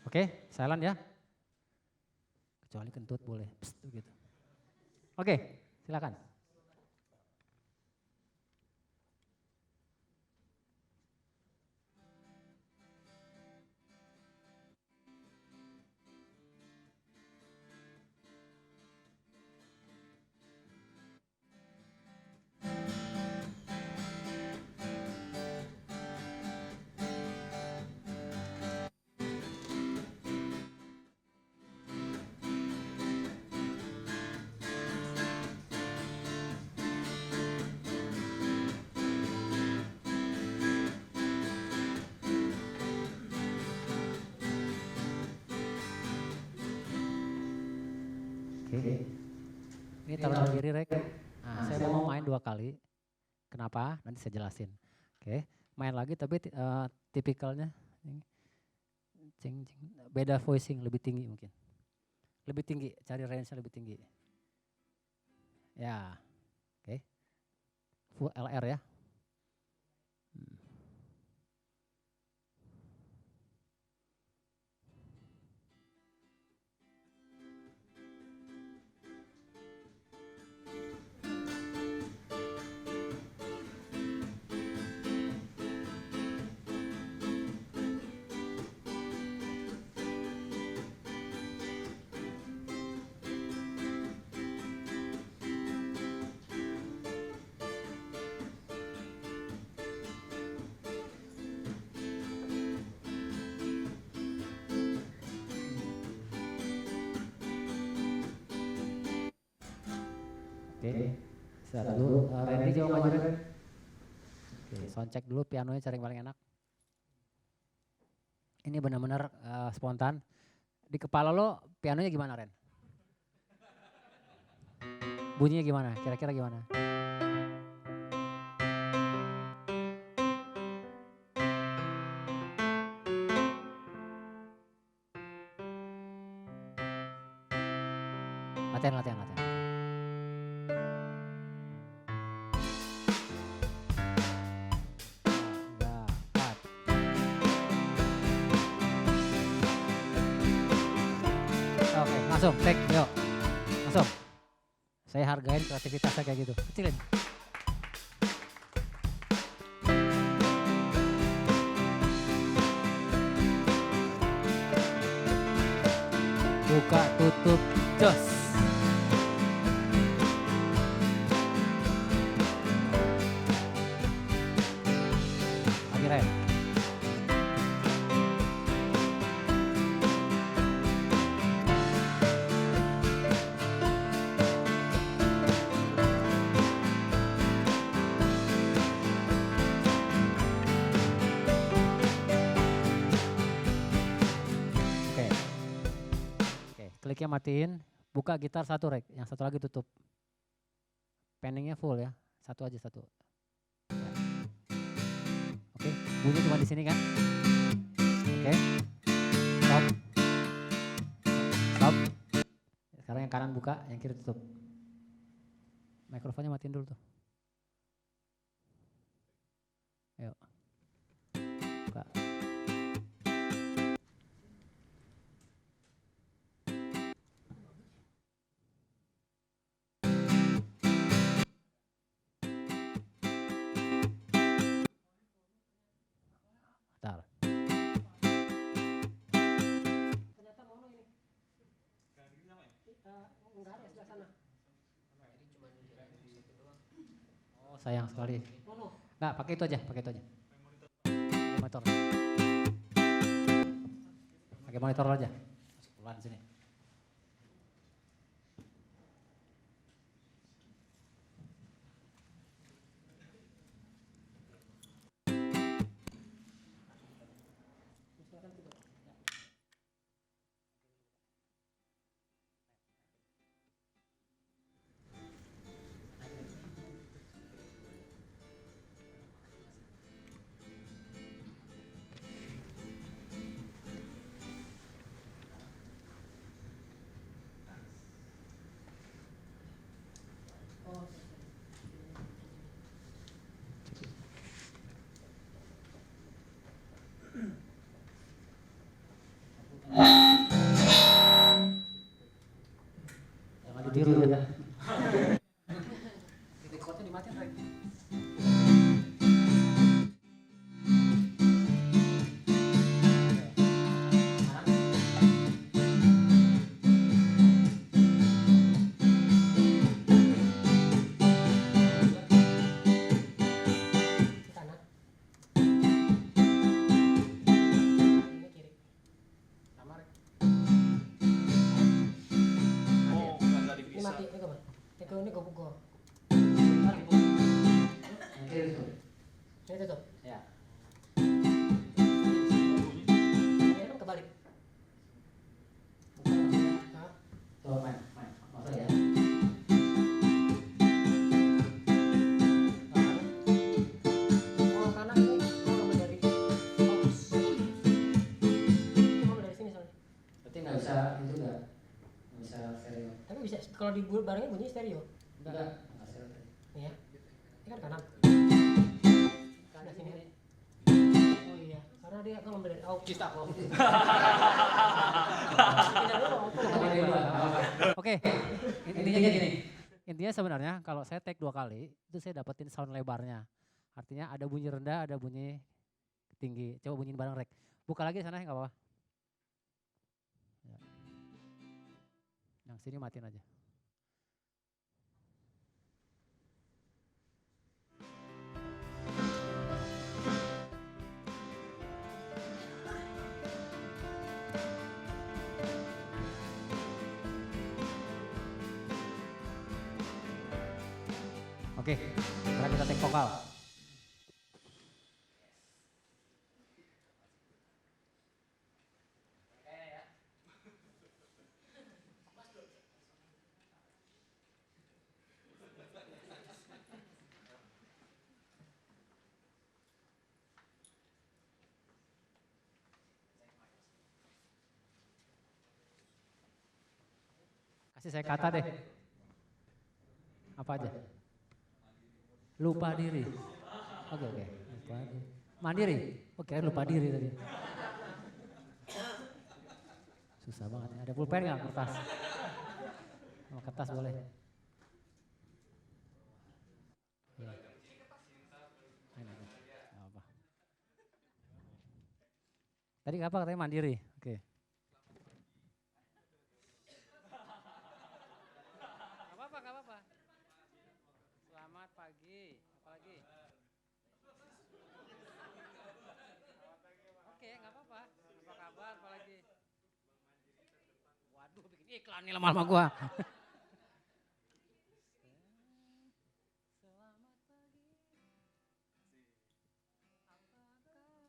Oke, silent ya. Kecuali kentut boleh, pst, gitu. Oke, silakan. Oke. Ini taruh diri, Rek. Nah, saya mau main 2 kali. Kenapa? Nanti saya jelasin. Oke, main lagi tapi tipikalnya cing, cing, beda voicing, lebih tinggi mungkin. Lebih tinggi, cari range-nya lebih tinggi. Ya, oke. Full LR ya. Oke, istirahat dulu. Randy jauh maju, Ren. Oke, sound check dulu pianonya cari yang paling enak. Ini benar-benar spontan. Di kepala lo pianonya gimana, Ren? Bunyinya gimana? Kira-kira gimana? Latihan, latihan, latihan. Oke, langsung, take, yuk. Langsung. Saya hargain kreativitasnya kayak gitu. Kecilin. Buka, tutup, jos. Lagi, Ren. Kliknya matiin, buka gitar 1, Rek, yang 1 lagi tutup. Penningnya full ya, 1 aja 1. Ya. Oke, bunyi cuma di sini kan? Oke, stop. Stop. Sekarang yang kanan buka, yang kiri tutup. Mikrofonnya matiin dulu tuh. Ayo. Buka. Bentar. Ternyata mono ini. Enggak ada sebelah sana. Oh sayang sekali. Nggak, pakai itu aja, pakai itu aja. Monitor. Pakai monitor aja. Masuk pelan sini. Jangan ditiru ya. Recordnya dimatiin, Rek. Kanan. Ini kiri. Sama, Rek. Oh, kagak Ini dipisah. mati, ini kapan? Ini gue. Ini tutup. Ya. Ini kan kebalik. Hah? Coba main. Masuk ya. Oh, karena ini kalau dari fokus. Cuma dari sini soalnya. Berarti nggak bisa itu nggak bisa stereo. Tapi bisa kalau barengnya bunyi stereo. Nggak stereo. Iya. Ini kan kanan. Kanan sini. Oh iya, karena dia kan dari autista kok. Oke, intinya gini. Intinya sebenarnya kalau saya take 2 kali, itu saya dapetin sound lebarnya. Artinya ada bunyi rendah, ada bunyi tinggi. Coba bunyiin bareng Rek. Buka lagi sana nggak apa-apa. Ya. Yang sini matiin aja. Oke, sekarang kita take vokal. Kasih saya kata deh. Apa aja? Lupa diri. Oke. Lupa diri. Mandiri. Oke, lupa diri tadi. Susah banget. Ada pulpen nggak kertas? Oh, kertas boleh. Ya. Ini, nggak apa. Tadi apa katanya mandiri? Oke. Nggak apa-apa. Selamat pagi. Apalagi? Oke, nggak apa-apa. Apa kabar? Apalagi? Waduh, bikin iklan nih lama-lama gua. Selamat pagi. Apa kabar?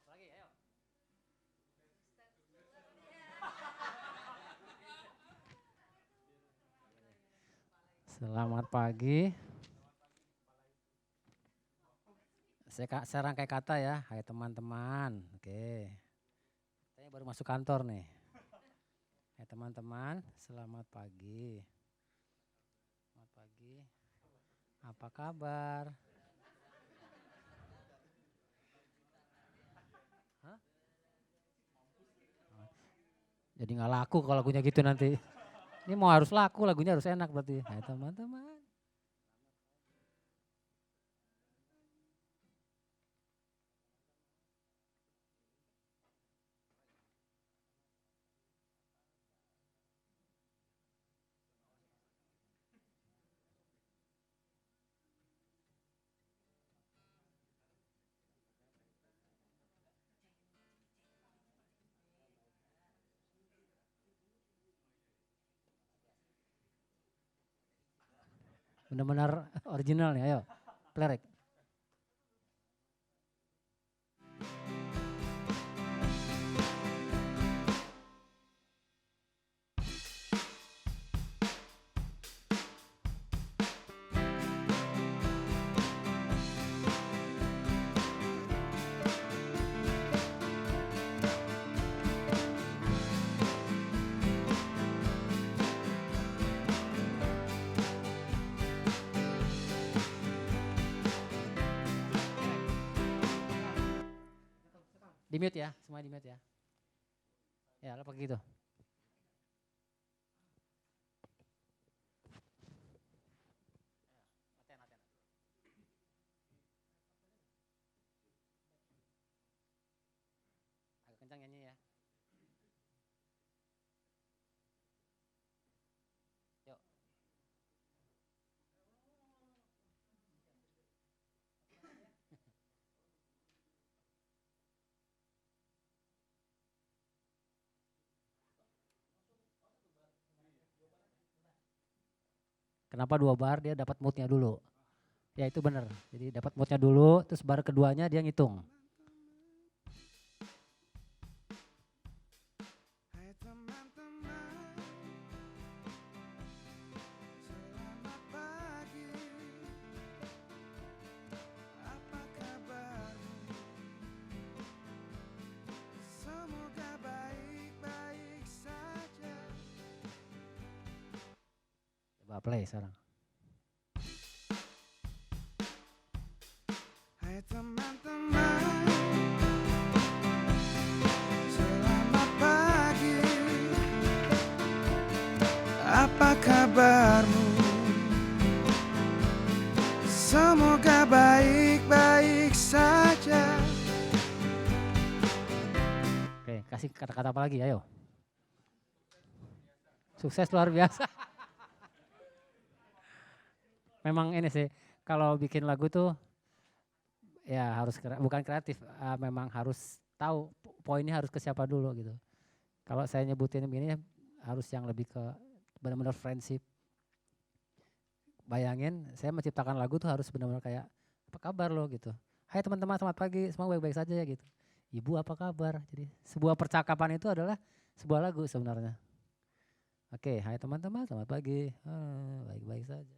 Apalagi? Ayo. Selamat pagi. Saya rangkai kata ya. Hai teman-teman. Oke. Saya baru masuk kantor nih. Hai teman-teman, selamat pagi. Selamat pagi. Apa kabar? Hah? Jadi nggak laku kalau lagunya gitu nanti. Ini mau harus laku, lagunya harus enak berarti. Hai teman-teman. Benar-benar original nih, ayo. Play rek. Di mute ya, semua di mute ya. Ya, apa gitu. Agak kencang nyanyi ya. Yuk. Kenapa 2 bar? Dia dapat moodnya dulu. Ya itu benar. Jadi dapat moodnya dulu, terus bar keduanya dia ngitung. Hai teman-teman, selamat pagi. Apa kabarmu? Semoga baik-baik saja. Coba play sekarang. Hai teman-teman, selamat pagi. Apa kabarmu? Semoga baik-baik saja. Oke, kasih kata-kata apa lagi, ayo. Sukses luar biasa. Memang ini sih, kalau bikin lagu tuh ya harus bukan kreatif, memang harus tahu poinnya harus ke siapa dulu gitu. Kalau saya nyebutin ini harus yang lebih ke benar-benar friendship. Bayangin saya menciptakan lagu tuh harus benar-benar kayak apa kabar lo gitu. Hai teman-teman, selamat pagi, semua baik-baik saja ya gitu. Ibu apa kabar? Jadi sebuah percakapan itu adalah sebuah lagu sebenarnya. Oke, hai teman-teman, selamat pagi. Baik-baik saja.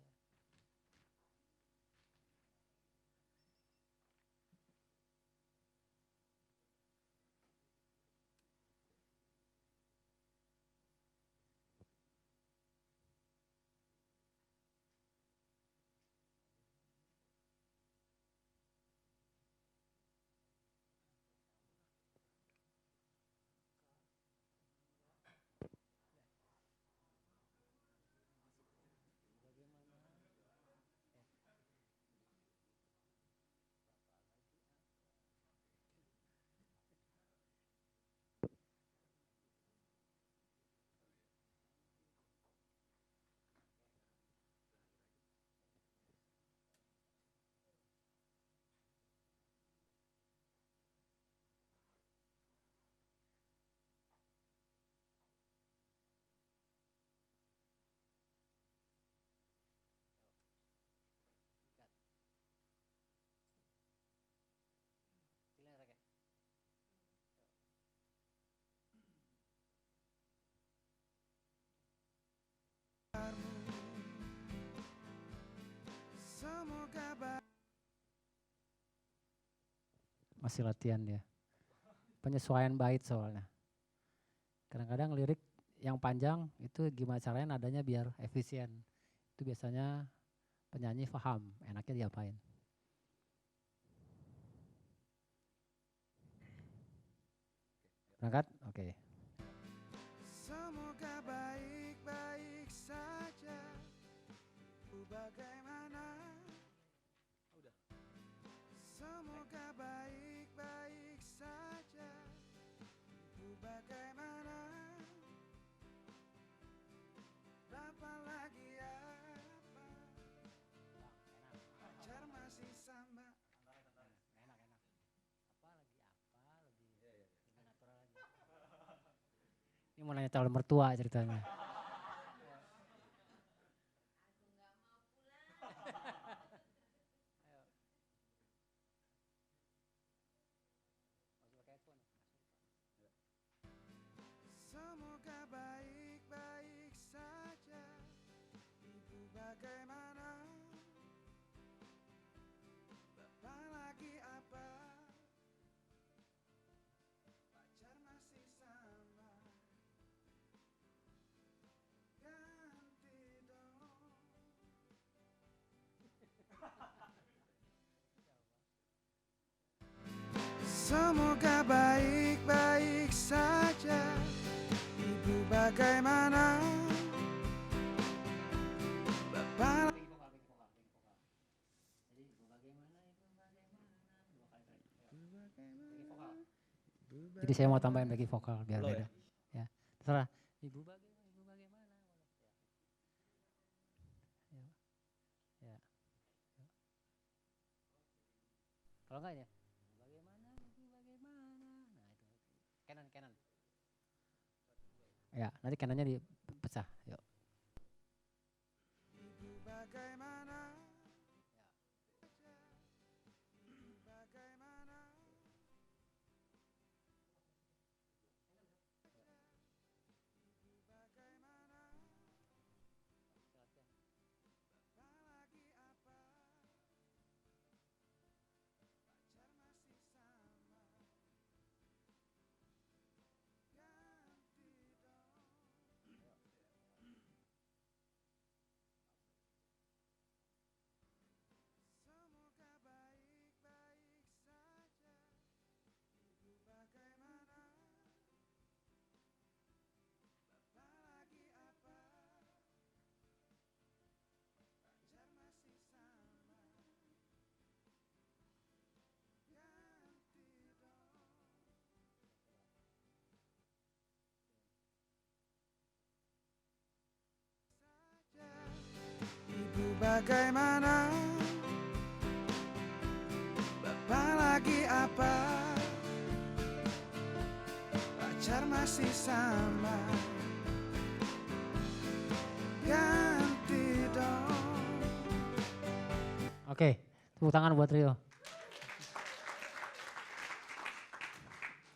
Masih latihan dia. Penyesuaian bait soalnya. Kadang-kadang lirik yang panjang itu gimana caranya nadanya biar efisien. Itu biasanya penyanyi paham enaknya diapain. Berangkat? Oke. Semoga baik-baik saja. Bagaimana? Udah. Semoga baik-baik saja. Bagaimana? Berapa lagi apa? Pacar masih sama. Enak. Apa lagi lebih natural lagi. Ini mau nanya calon mertua ceritanya. bagaimana? Bapak lagi apa? Pacar masih sama. Ganti dong. Semoga baik-baik saja. Ibu bagaimana? Bapak Jadi saya mau tambahin lagi vokal biar Lo beda. ya? Ya, terserah. Ibu bagaimana? Ya. Ya. Kalau enggak ya? Bagaimana? Nah itu. Canon. Ya, nanti kanannya dipecah. Yuk. Ibu bagaimana? Ibu bagaimana? Ibu bagaimana? Bapak lagi apa? Pacar masih sama. Ganti dong. Semoga baik-baik saja. Ibu bagaimana? Bapak lagi apa? Pacar masih sama. Ganti dong. Saja. Ibu bagaimana? Bapak lagi apa? Pacar masih sama. Ganti dong. Oke, tepuk tangan buat Rio.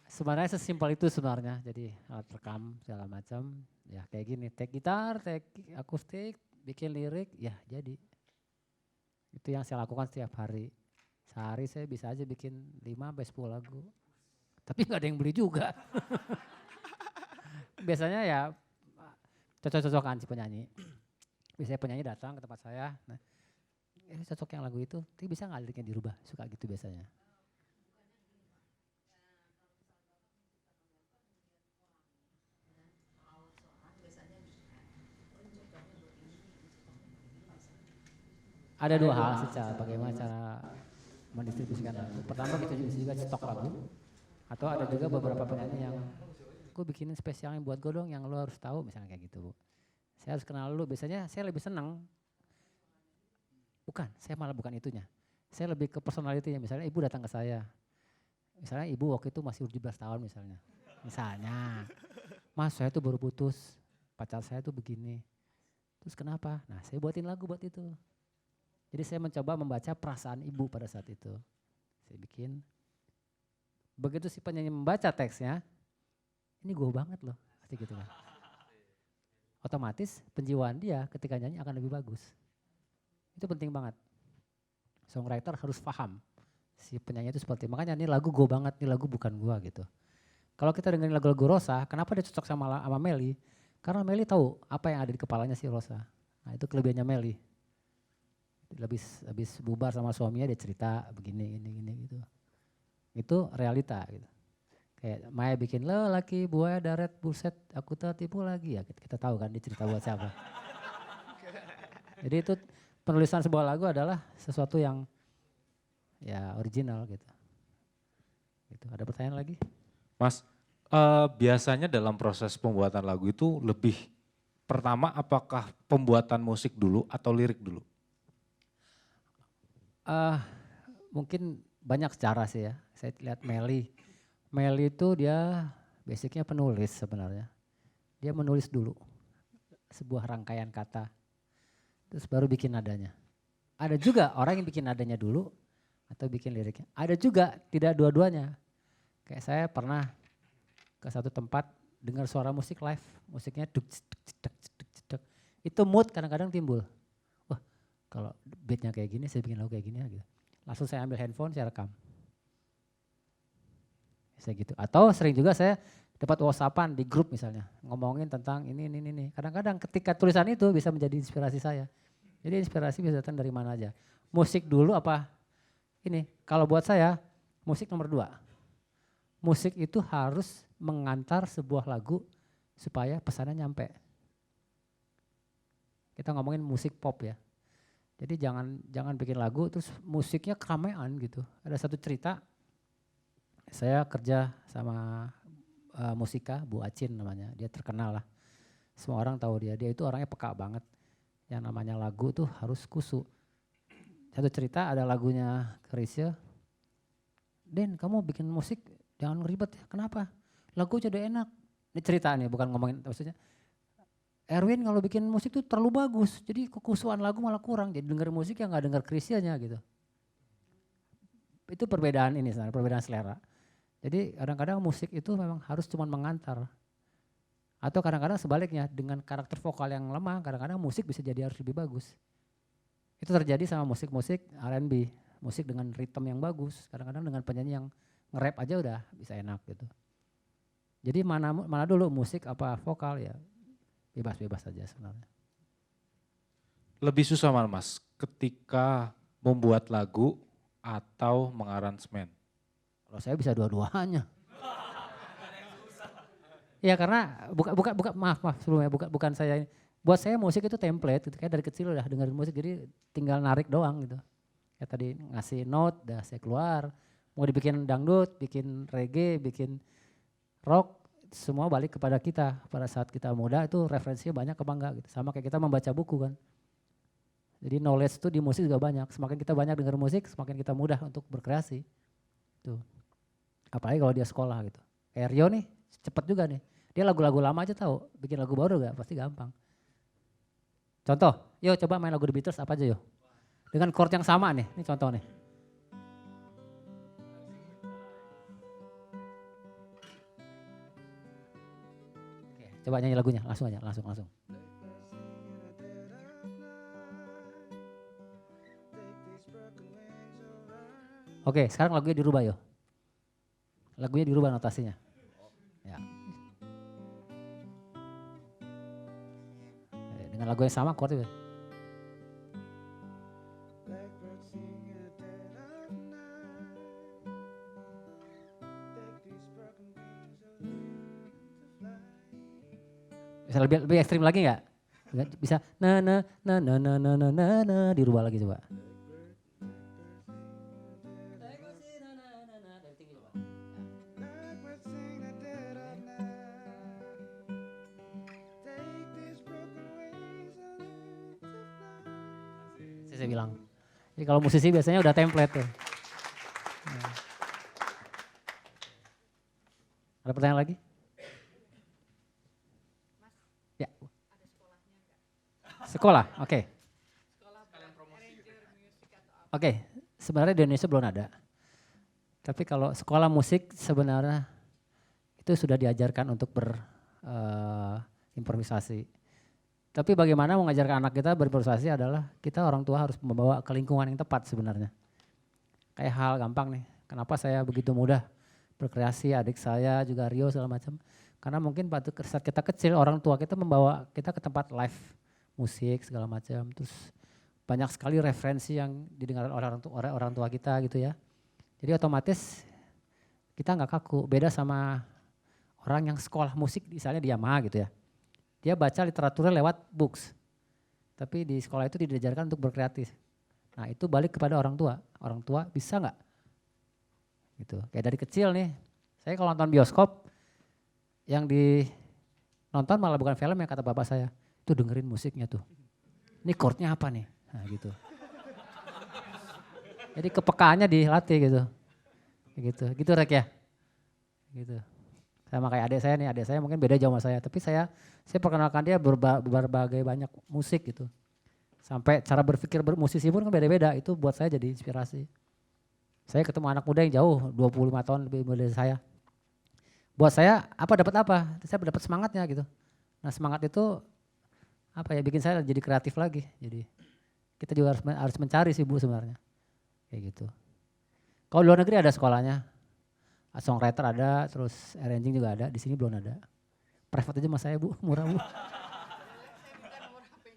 Sebenarnya sesimpel itu sebenarnya. Jadi alat rekam segala macam. Ya kayak gini, take gitar, take akustik, bikin lirik, ya jadi. Itu yang saya lakukan setiap hari. Sehari saya bisa aja bikin 5-10 lagu. Tapi nggak ada yang beli juga. Biasanya ya cocok-cocokan si penyanyi. Biasanya penyanyi datang ke tempat saya. Nah, cocok yang lagu itu, tapi bisa nggak liriknya dirubah? Suka gitu biasanya. Ada dua hal secara bagaimana cara mendistribusikan lagu. Pertama kita juga stok lagu. Atau ada juga beberapa penyanyi yang gue bikinin spesialnya buat gue dong yang lo harus tahu misalnya kayak gitu. Saya harus kenal lu. Biasanya saya lebih senang. Bukan, saya malah bukan itunya. Saya lebih ke personality-nya. Misalnya ibu datang ke saya. Misalnya ibu waktu itu masih 17 tahun misalnya. Misalnya, mas saya tuh baru putus. Pacar saya tuh begini. Terus kenapa? Nah saya buatin lagu buat itu. Jadi saya mencoba membaca perasaan ibu pada saat itu. Saya bikin. Begitu si penyanyi membaca teksnya, ini gue banget loh. Pasti gitu kan. Otomatis penjiwaan dia ketika nyanyi akan lebih bagus. Itu penting banget. Songwriter harus paham si penyanyi itu seperti. Makanya ini lagu gue banget, ini lagu bukan gue gitu. Kalau kita dengerin lagu-lagu Rosa, kenapa dia cocok sama Melly? Karena Melly tahu apa yang ada di kepalanya si Rosa. Nah itu kelebihannya Melly. Habis bubar sama suaminya dia cerita begini ini gitu. Itu realita gitu. Kayak Maya bikin lo laki buaya daret buset aku tertipu lagi ya kita tahu kan dia cerita buat siapa. Jadi itu penulisan sebuah lagu adalah sesuatu yang ya original gitu. Gitu. Ada pertanyaan lagi? Mas, biasanya dalam proses pembuatan lagu itu lebih pertama apakah pembuatan musik dulu atau lirik dulu? Mungkin banyak cara sih ya. Saya lihat Melly. Melly itu dia basicnya penulis sebenarnya. Dia menulis dulu sebuah rangkaian kata. Terus baru bikin nadanya. Ada juga orang yang bikin nadanya dulu atau bikin liriknya. Ada juga tidak dua-duanya. Kayak saya pernah ke satu tempat dengar suara musik live. Musiknya duk, duk, duk, duk, duk. Itu mood kadang-kadang timbul. Wah Kalau beatnya kayak gini, saya bikin lagu kayak gini ya gitu. Langsung saya ambil handphone, saya rekam. Saya gitu. Atau sering juga saya dapat WhatsAppan di grup misalnya, ngomongin tentang ini. Kadang-kadang ketika tulisan itu bisa menjadi inspirasi saya. Jadi inspirasi bisa datang dari mana aja. Musik dulu apa ini? Kalau buat saya, musik nomor 2. Musik itu harus mengantar sebuah lagu supaya pesannya nyampe. Kita ngomongin musik pop ya. Jadi jangan bikin lagu terus musiknya keramaian gitu. Ada satu cerita, saya kerja sama musika, Bu Acin namanya. Dia terkenal lah. Semua orang tahu dia. Dia itu orangnya peka banget. Yang namanya lagu tuh harus kusu. Satu cerita ada lagunya Chrisye. Den, kamu bikin musik jangan ribet ya. Kenapa? Lagu aja udah enak. Ini cerita nih, bukan ngomongin maksudnya. Erwin kalau bikin musik tuh terlalu bagus, jadi kekusuhan lagu malah kurang. Jadi denger musik yang nggak denger Chrisye-nya gitu. Itu perbedaan ini sebenarnya, perbedaan selera. Jadi kadang-kadang musik itu memang harus cuma mengantar. Atau kadang-kadang sebaliknya, dengan karakter vokal yang lemah, kadang-kadang musik bisa jadi harus lebih bagus. Itu terjadi sama musik-musik R&B, musik dengan ritme yang bagus. Kadang-kadang dengan penyanyi yang nge-rap aja udah bisa enak gitu. Jadi mana dulu musik apa vokal ya bebas-bebas saja sebenarnya. Lebih susah mana Mas ketika membuat lagu atau mengaransemen? Kalau saya bisa dua-duanya. Ya karena maaf sebelumnya bukan saya ini. Buat saya musik itu template gitu, kayak dari kecil udah dengerin musik jadi tinggal narik doang gitu. Kayak tadi ngasih note udah saya keluar. Mau dibikin dangdut, bikin reggae, bikin rock, semua balik kepada kita. Pada saat kita muda itu referensinya banyak apa enggak gitu. Sama kayak kita membaca buku kan. Jadi knowledge itu di musik juga banyak. Semakin kita banyak dengar musik, semakin kita mudah untuk berkreasi. Tuh. Apalagi kalau dia sekolah gitu. Kayak Rio nih, cepet juga nih. Dia lagu-lagu lama aja tahu, bikin lagu baru gak? Pasti gampang. Contoh, yuk coba main lagu The Beatles apa aja yuk. Dengan chord yang sama nih, ini contoh nih. Coba nyanyi lagunya, langsung aja, langsung. Oke, sekarang lagunya dirubah yo. Lagunya dirubah notasinya. Ya. Dengan lagu yang sama chord itu. Bisa lebih ekstrim lagi nggak? Bisa na dirubah lagi coba. Saya bilang. Jadi kalau musisi biasanya udah template tuh. Ada pertanyaan lagi? Ya. Sekolah, oke. Oke, sebenarnya di Indonesia belum ada. Tapi kalau sekolah musik sebenarnya itu sudah diajarkan untuk berimprovisasi. Tapi bagaimana mengajarkan anak kita berimprovisasi adalah kita orang tua harus membawa ke lingkungan yang tepat sebenarnya. Kayak hal gampang nih, kenapa saya begitu mudah berkreasi, adik saya juga Rio segala macam. Karena mungkin pada saat kita kecil orang tua kita membawa kita ke tempat live musik segala macam. Terus banyak sekali referensi yang didengar oleh orang tua kita gitu ya. Jadi otomatis kita nggak kaku, beda sama orang yang sekolah musik misalnya di Yamaha gitu ya. Dia baca literaturnya lewat books. Tapi di sekolah itu tidak diajarkan untuk berkreatif. Nah itu balik kepada orang tua. Orang tua bisa nggak? Gitu. Kayak dari kecil nih, saya kalau nonton bioskop, yang nonton malah bukan film ya kata bapak saya. Itu dengerin musiknya tuh. Ini chordnya apa nih? Nah gitu. Jadi kepekaannya dilatih gitu. Gitu Rek ya. Gitu. Sama kayak adik saya nih, adik saya mungkin beda jauh sama saya. Tapi saya perkenalkan dia berbagai banyak musik gitu. Sampai cara berpikir musisi pun kan beda-beda, itu buat saya jadi inspirasi. Saya ketemu anak muda yang jauh, 25 tahun lebih muda dari saya. Buat saya dapat apa? Saya dapat semangatnya gitu. Nah semangat itu apa ya bikin saya jadi kreatif lagi. Jadi kita juga harus mencari sih Bu sebenarnya. Kayak gitu. Kalau di luar negeri ada sekolahnya. Songwriter ada, terus arranging juga ada, di sini belum ada. Private aja mas saya Bu, murah Bu.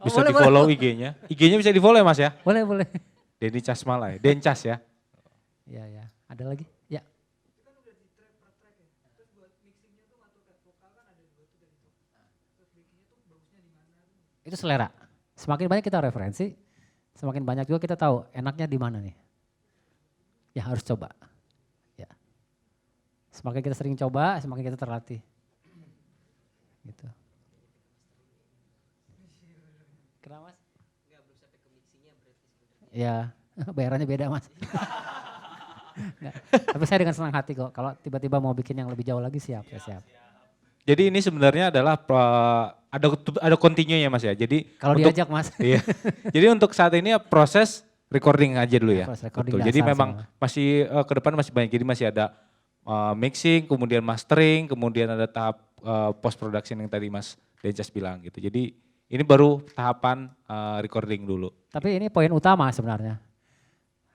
Bisa di follow IG-nya. IG-nya bisa di follow ya Mas ya? Boleh. Denny Casmala ya, Dencas ya. Ya. Ada lagi? Ya. Itu selera. Semakin banyak kita referensi, semakin banyak juga kita tahu enaknya di mana nih. Ya harus coba. Ya. Semakin kita sering coba, semakin kita terlatih. Gitu. Kenapa Mas? Enggak, belum sampai ke mixingnya berarti sebenarnya. Ya, bayarannya beda Mas. Nggak, tapi saya dengan senang hati kok. Kalau tiba-tiba mau bikin yang lebih jauh lagi siap, saya siap. Jadi ini sebenarnya adalah ada continue-nya Mas ya. Jadi Kalau diajak Mas. Iya. Jadi untuk saat ini ya proses recording aja dulu ya. Proses recording Betul. Jadi dasar memang semua. masih ke depan masih banyak. Jadi masih ada mixing, kemudian mastering, kemudian ada tahap post production yang tadi Mas Dencas bilang gitu. Jadi ini baru tahapan recording dulu. Tapi ini poin utama sebenarnya.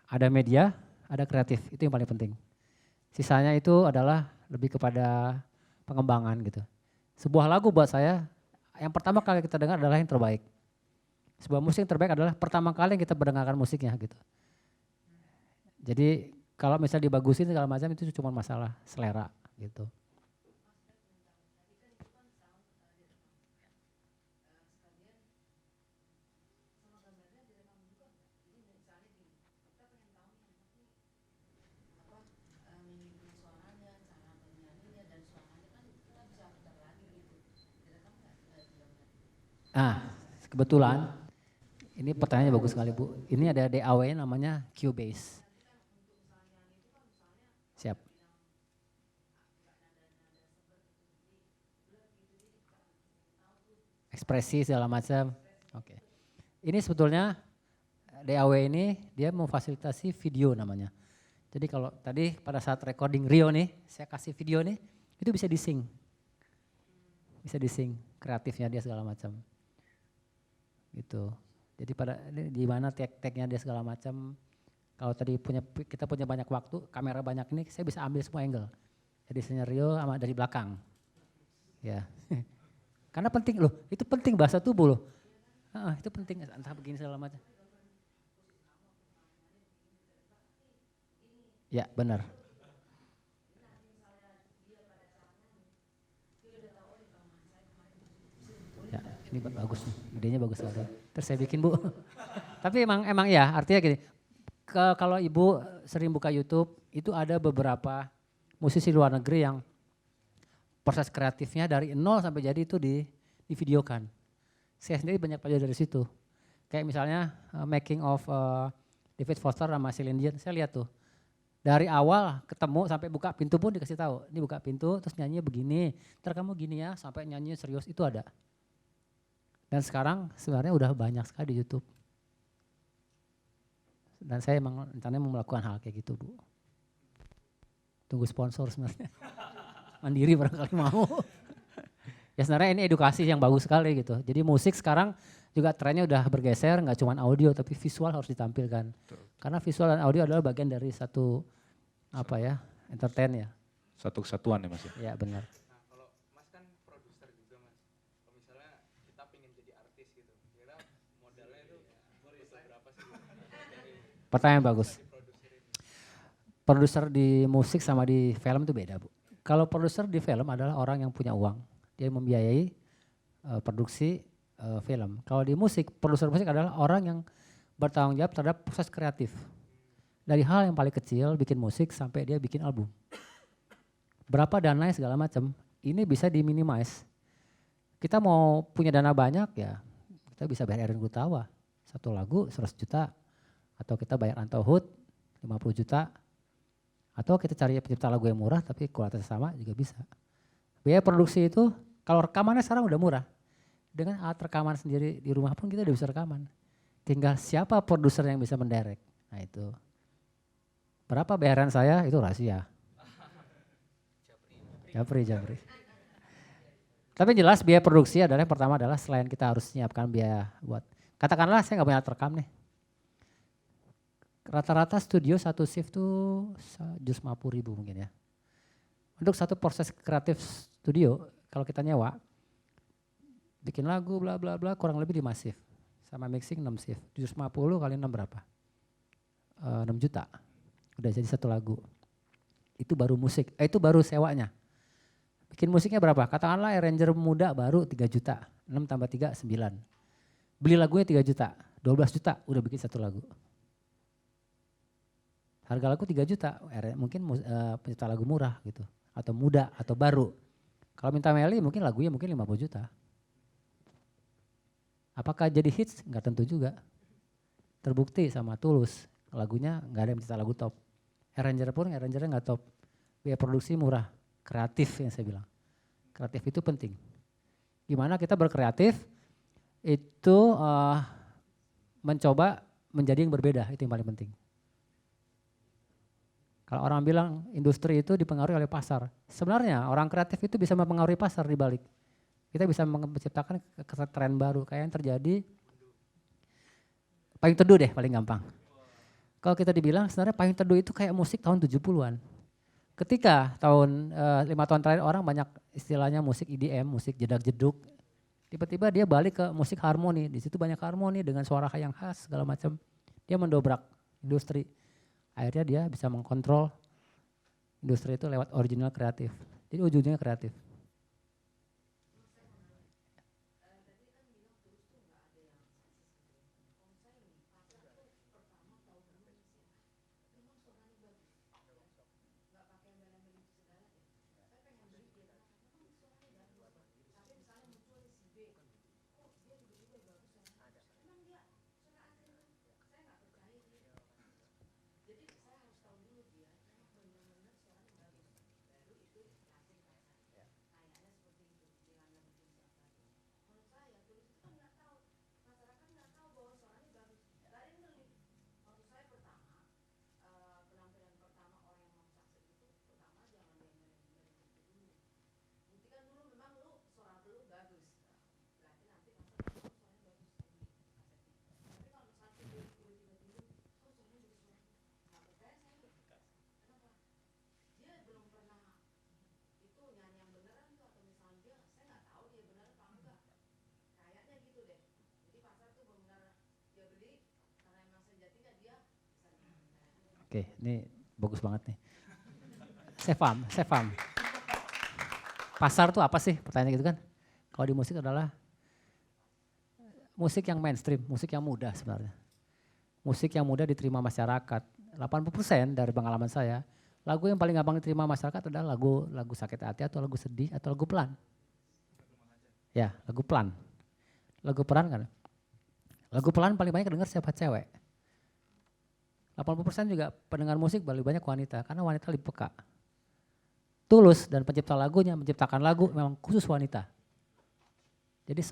Ada media, ada kreatif, itu yang paling penting. Sisanya itu adalah lebih kepada pengembangan gitu. Sebuah lagu buat saya, yang pertama kali kita dengar adalah yang terbaik. Sebuah musik yang terbaik adalah pertama kali kita mendengarkan musiknya gitu. Jadi kalau misalnya dibagusin segala macam itu cuma masalah selera gitu. Nah, kebetulan ini pertanyaannya bagus sekali Bu. Ini ada DAW namanya Cubase. Siap. Ekspresi segala macam. Oke. Ini sebetulnya DAW ini dia memfasilitasi video namanya. Jadi kalau tadi pada saat recording Rio nih, saya kasih video nih, itu bisa di-sync. Bisa di-sync kreatifnya dia segala macam. Gitu. Jadi pada di mana tag-tagnya dia segala macam. Kalau tadi kita punya banyak waktu, kamera banyak ini, saya bisa ambil semua angle. Jadi scenario sama dari belakang. Ya. Karena penting loh, itu penting bahasa tubuh loh. Itu penting, entah begini segala macam. Ya benar. Ya ini bagus nih, idenya bagus sekali. Terus saya bikin Bu. Tapi emang ya artinya gini, kalau Ibu sering buka YouTube, itu ada beberapa musisi luar negeri yang proses kreatifnya dari nol sampai jadi itu divideokan. Saya sendiri banyak belajar dari situ. Kayak misalnya making of David Foster sama Celine Dion, saya lihat tuh. Dari awal ketemu sampai buka pintu pun dikasih tahu. Ini buka pintu terus nyanyinya begini. Ntar kamu gini ya sampai nyanyinya serius itu ada. Dan sekarang sebenarnya udah banyak sekali di YouTube. Dan saya emang rencananya mau melakukan hal kayak gitu Bu. Tunggu sponsor sebenarnya. Mandiri barangkali mau. Ya sebenarnya ini edukasi yang bagus sekali gitu. Jadi musik sekarang juga trennya udah bergeser, nggak cuma audio tapi visual harus ditampilkan. Betul. Karena visual dan audio adalah bagian dari satu entertain ya. Satu kesatuan ya Mas ya? Iya benar. Nah kalau Mas kan produser juga Mas. Kalau misalnya kita pengen jadi artis gitu, kira modalnya itu berapa sih? Pertanyaan bagus. Produser di musik sama di film itu beda Bu. Kalau produser di film adalah orang yang punya uang. Dia membiayai produksi film. Kalau di musik, produser musik adalah orang yang bertanggung jawab terhadap proses kreatif. Dari hal yang paling kecil, bikin musik sampai dia bikin album. Berapa dananya segala macam, ini bisa diminimize. Kita mau punya dana banyak ya, kita bisa bayar Erwin Gutawa. Satu lagu 100 juta, atau kita bayar Anto Hood 50 juta, atau kita cari pencipta lagu yang murah tapi kualitasnya sama juga bisa. Biaya produksi itu, kalau rekamannya sekarang udah murah. Dengan alat rekaman sendiri di rumah pun kita udah bisa rekaman. Tinggal siapa produser yang bisa mendirect. Nah itu. Berapa bayaran saya itu rahasia. Japri. Tapi jelas biaya produksi adalah yang pertama adalah selain kita harus menyiapkan biaya buat. Katakanlah saya nggak punya alat rekam nih. Rata-rata studio satu shift tuh 150.000 mungkin ya. Untuk satu proses kreatif studio, kalau kita nyewa, bikin lagu bla bla bla kurang lebih 5 shift. Sama mixing 6 shift. 750 kali 6 berapa? 6 juta. Udah jadi satu lagu. Itu baru musik, itu baru sewanya. Bikin musiknya berapa? Katakanlah arranger muda baru 3 juta. 6 tambah 3, 9. Beli lagunya 3 juta, 12 juta udah bikin satu lagu. Harga lagu 3 juta, mungkin pencipta lagu murah gitu. Atau muda, atau baru. Kalau minta Meli mungkin lagunya mungkin 50 juta. Apakah jadi hits? Enggak tentu juga. Terbukti sama Tulus, lagunya enggak ada yang mencipta lagu top. Arranger pun arrangernya enggak top. Biaya produksi murah, kreatif yang saya bilang. Kreatif itu penting. Gimana kita berkreatif, itu mencoba menjadi yang berbeda, itu yang paling penting. Kalau orang bilang industri itu dipengaruhi oleh pasar, sebenarnya orang kreatif itu bisa mempengaruhi pasar di balik. Kita bisa menciptakan tren baru, kayak yang terjadi, payung teduh deh paling gampang. Kalau kita dibilang sebenarnya payung teduh itu kayak musik tahun 70-an. Ketika tahun 5 tahun terakhir orang banyak istilahnya musik EDM, musik jedak-jeduk, tiba-tiba dia balik ke musik harmoni, di situ banyak harmoni dengan suara yang khas segala macam. Dia mendobrak industri. Akhirnya dia bisa mengkontrol industri itu lewat original kreatif. Jadi ujungnya kreatif. Oke, ini bagus banget nih. Saya paham. Pasar tuh apa sih? Pertanyaan gitu kan. Kalau di musik adalah musik yang mainstream, musik yang mudah sebenarnya. Musik yang mudah diterima masyarakat. 80% dari pengalaman saya, lagu yang paling gampang diterima masyarakat adalah lagu sakit hati atau lagu sedih atau lagu pelan. Ya, lagu pelan. Lagu pelan kan. Lagu pelan paling banyak dengar siapa cewek. 80% juga pendengar musik paling banyak wanita, karena wanita lebih peka. Tulus dan pencipta lagunya menciptakan lagu memang khusus wanita. Jadi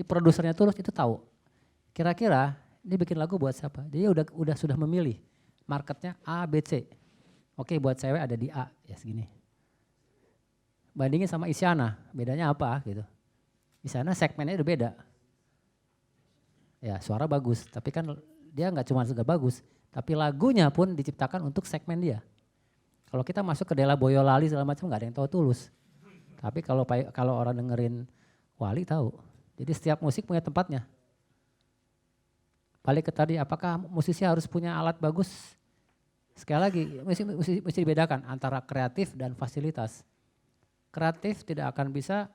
produsernya Tulus itu tahu. Kira-kira ini bikin lagu buat siapa? Dia sudah memilih marketnya A, B, C. Oke, buat cewek ada di A, ya segini. Bandingin sama Isyana, bedanya apa gitu. Isyana segmennya udah beda. Ya, suara bagus, tapi kan dia nggak cuma segar bagus, tapi lagunya pun diciptakan untuk segmen dia. Kalau kita masuk ke Della Boyolali segala macam nggak ada yang tahu Tulus. Tapi kalau orang dengerin Wali tahu. Jadi setiap musik punya tempatnya. Balik ke tadi, apakah musisi harus punya alat bagus? Sekali lagi, mesti dibedakan antara kreatif dan fasilitas. Kreatif tidak akan bisa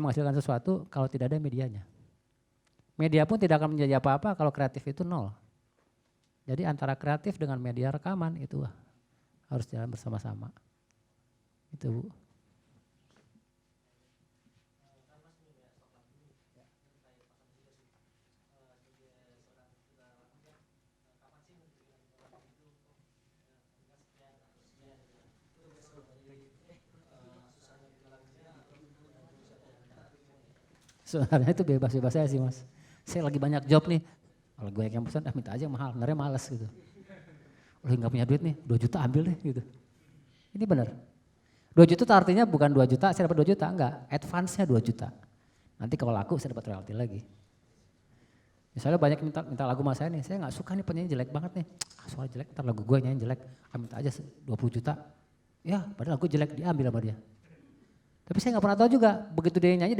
menghasilkan sesuatu kalau tidak ada medianya. Media pun tidak akan menjadi apa-apa kalau kreatif itu nol. Jadi antara kreatif dengan media rekaman itu harus jalan bersama-sama. Itu Bu. Sebenarnya itu bebas-bebas saya sih Mas. Saya lagi banyak job nih. Kalau gue yang pesan, minta aja yang mahal. Sebenarnya males gitu. Udah gak punya duit nih, 2 juta ambil deh gitu. Ini benar. 2 juta artinya bukan 2 juta, saya dapat 2 juta. Enggak, advance-nya 2 juta. Nanti kalau laku saya dapat royalti lagi. Misalnya banyak minta lagu sama saya nih, saya nggak suka nih penyanyi jelek banget nih. Suara jelek, ntar lagu gue nyanyi jelek, minta aja 20 juta. Ya padahal lagu jelek diambil sama dia. Tapi saya nggak pernah tahu juga, begitu dia nyanyi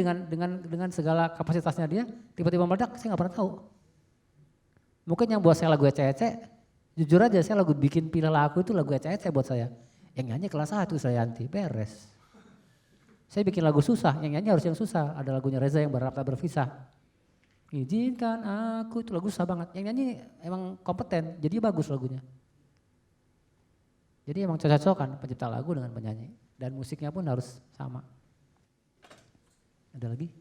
dengan segala kapasitasnya dia, tiba-tiba meledak, saya nggak pernah tahu. Mungkin yang buat saya lagu ece-ece, jujur aja saya bikin pilih lagu itu lagu ece-ece buat saya. Yang nyanyi kelas 1 saya anti, beres. Saya bikin lagu susah, yang nyanyi harus yang susah. Ada lagunya Reza yang berharap tak berpisah. Izinkan aku, itu lagu susah banget. Yang nyanyi emang kompeten, jadi bagus lagunya. Jadi emang cocok-cocokan pencipta lagu dengan penyanyi. Dan musiknya pun harus sama. Ada lagi?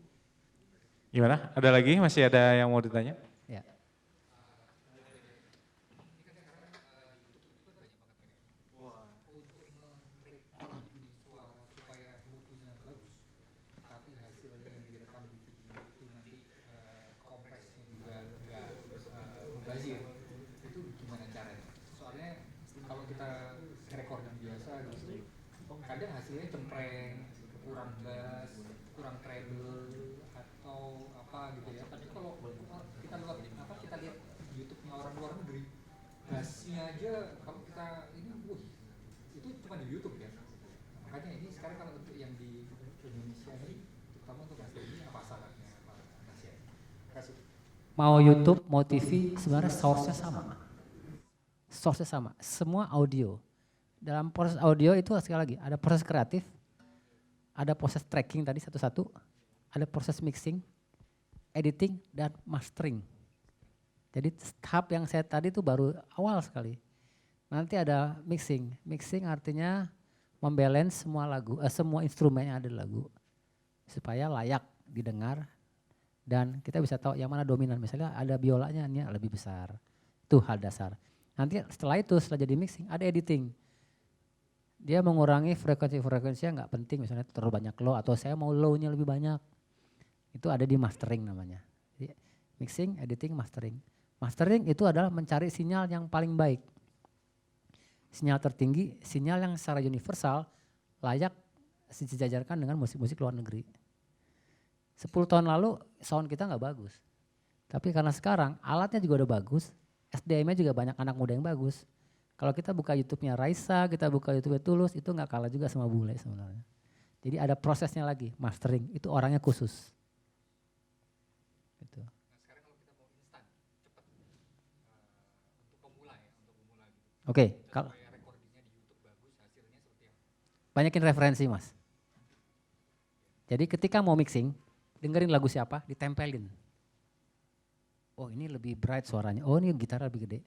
Gimana? Ada lagi? Masih ada yang mau ditanya? Ya. Itu gimana caranya? Soalnya kalau kita rekor yang biasa gitu, kadang hasilnya cempreng, kurang bass, kurang treble atau apa gitu ya. Tapi kalau kita lihat YouTube-nya orang luar negeri, bassnya aja kalau kita ini, itu cuma di YouTube ya. Makanya ini sekarang kalau untuk yang di Indonesia ini, terutama untuk Mas ini apa sarannya Mas ya? Kasih. Mau YouTube, mau TV, sebenarnya source-nya sama. Source-nya sama, semua audio. Dalam proses audio itu sekali lagi, ada proses kreatif, ada proses tracking tadi satu-satu, ada proses mixing, editing, dan mastering. Jadi tahap yang saya tadi itu baru awal sekali. Nanti ada mixing. Mixing artinya membalance semua lagu, semua instrumen yang ada di lagu. Supaya layak didengar dan kita bisa tahu yang mana dominan. Misalnya ada biolanya ini lebih besar. Itu hal dasar. Nanti setelah itu, setelah jadi mixing, ada editing. Dia mengurangi frekuensi-frekuensi yang nggak penting, misalnya terlalu banyak low atau saya mau low-nya lebih banyak. Itu ada di mastering namanya. Jadi, mixing, editing, mastering. Mastering itu adalah mencari sinyal yang paling baik. Sinyal tertinggi, sinyal yang secara universal layak disejajarkan dengan musik-musik luar negeri. 10 tahun lalu sound kita nggak bagus. Tapi karena sekarang alatnya juga udah bagus, SDM-nya juga banyak anak muda yang bagus. Kalau kita buka YouTube-nya Raisa, kita buka YouTube-nya Tulus, itu nggak kalah juga sama bule sebenarnya. Jadi ada prosesnya lagi, mastering, itu orangnya khusus. Gitu. Nah sekarang kalau kita mau instan, cepat untuk pemula ya, untuk pemula gitu. Oke, kalau supaya recordingnya di YouTube bagus, hasilnya seperti apa? banyakin referensi mas. Jadi ketika mau mixing, dengerin lagu siapa, ditempelin. Oh ini lebih bright suaranya, oh ini gitar lebih gede.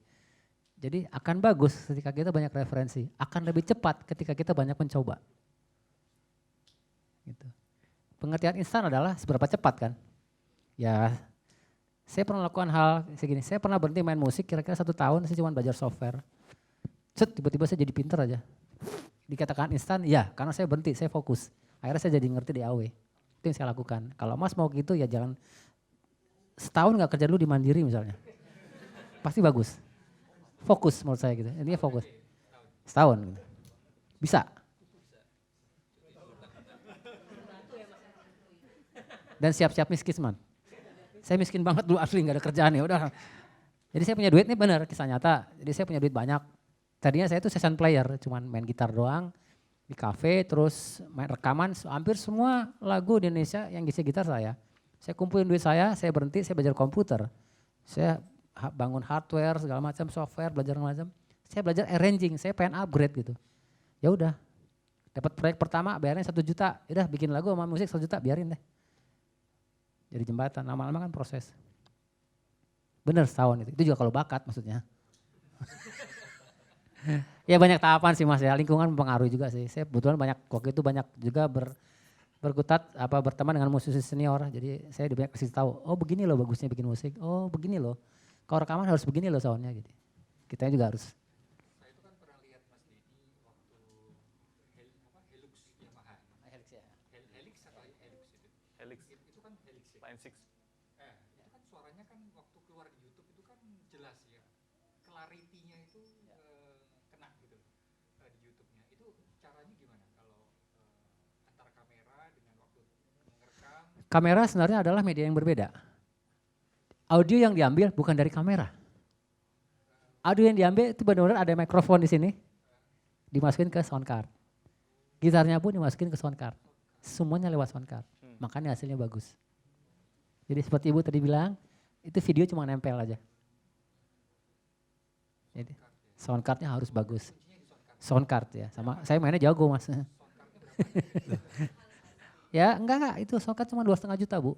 Jadi akan bagus ketika kita banyak referensi, akan lebih cepat ketika kita banyak mencoba. Gitu. Pengertian instan adalah seberapa cepat kan? Ya, saya pernah lakukan hal segini, saya pernah berhenti main musik kira-kira 1 tahun, saya cuma belajar software. Cet, tiba-tiba saya jadi pinter aja. Dikatakan instan, ya karena saya berhenti, saya fokus. Akhirnya saya jadi ngerti DAW, itu yang saya lakukan. Kalau mas mau gitu ya jangan setahun gak kerja dulu di Mandiri misalnya. Pasti bagus. Fokus menurut saya gitu, intinya fokus. Setahun gitu. Bisa. Dan siap-siap miskin man. Saya miskin banget dulu asli gak ada kerjaan ya udah. Jadi saya punya duit nih benar kisah nyata. Jadi saya punya duit banyak. Tadinya saya tuh session player, cuman main gitar doang di kafe, terus main rekaman hampir semua lagu di Indonesia yang ngisi gitar saya. Saya kumpulin duit saya berhenti, saya belajar komputer. Saya bangun hardware, segala macam software, belajar macam. Saya belajar arranging, saya pengen upgrade gitu. Ya udah, dapat proyek pertama bayarnya 1 juta, udah bikin lagu sama musik 1 juta, biarin deh. Jadi jembatan, lama-lama kan proses. Bener setahun itu juga kalau bakat maksudnya. Ya banyak tahapan sih mas ya, lingkungan mempengaruhi juga sih. Saya kebetulan waktu itu banyak juga berteman dengan musisi senior. Jadi saya banyak kasih tahu, oh begini loh bagusnya bikin musik, oh begini loh. Kalau rekaman harus begini loh soundnya gitu. Kita juga harus. Saya itu kan pernah lihat Mas Dedi waktu Helix Yamaha. Helix ya. Helix atau Helix itu? Helix. Itu kan Helix ya. Line 6. Itu kan suaranya kan waktu keluar di YouTube itu kan jelas ya. Clarity-nya itu kena gitu di YouTube-nya. Itu caranya gimana kalau antara kamera dengan waktu merekam? Kamera sebenarnya adalah media yang berbeda. audio yang diambil bukan dari kamera. Audio yang diambil itu benar-benar ada mikrofon di sini, dimasukin ke sound card. Gitarnya pun dimasukin ke sound card. Semuanya lewat sound card. Makanya hasilnya bagus. Jadi seperti Ibu tadi bilang, itu video cuma nempel aja. Jadi sound cardnya harus bagus. Sound card ya, sama saya mainnya jago Mas. Ya enggak, itu sound card cuma 2,5 juta Bu.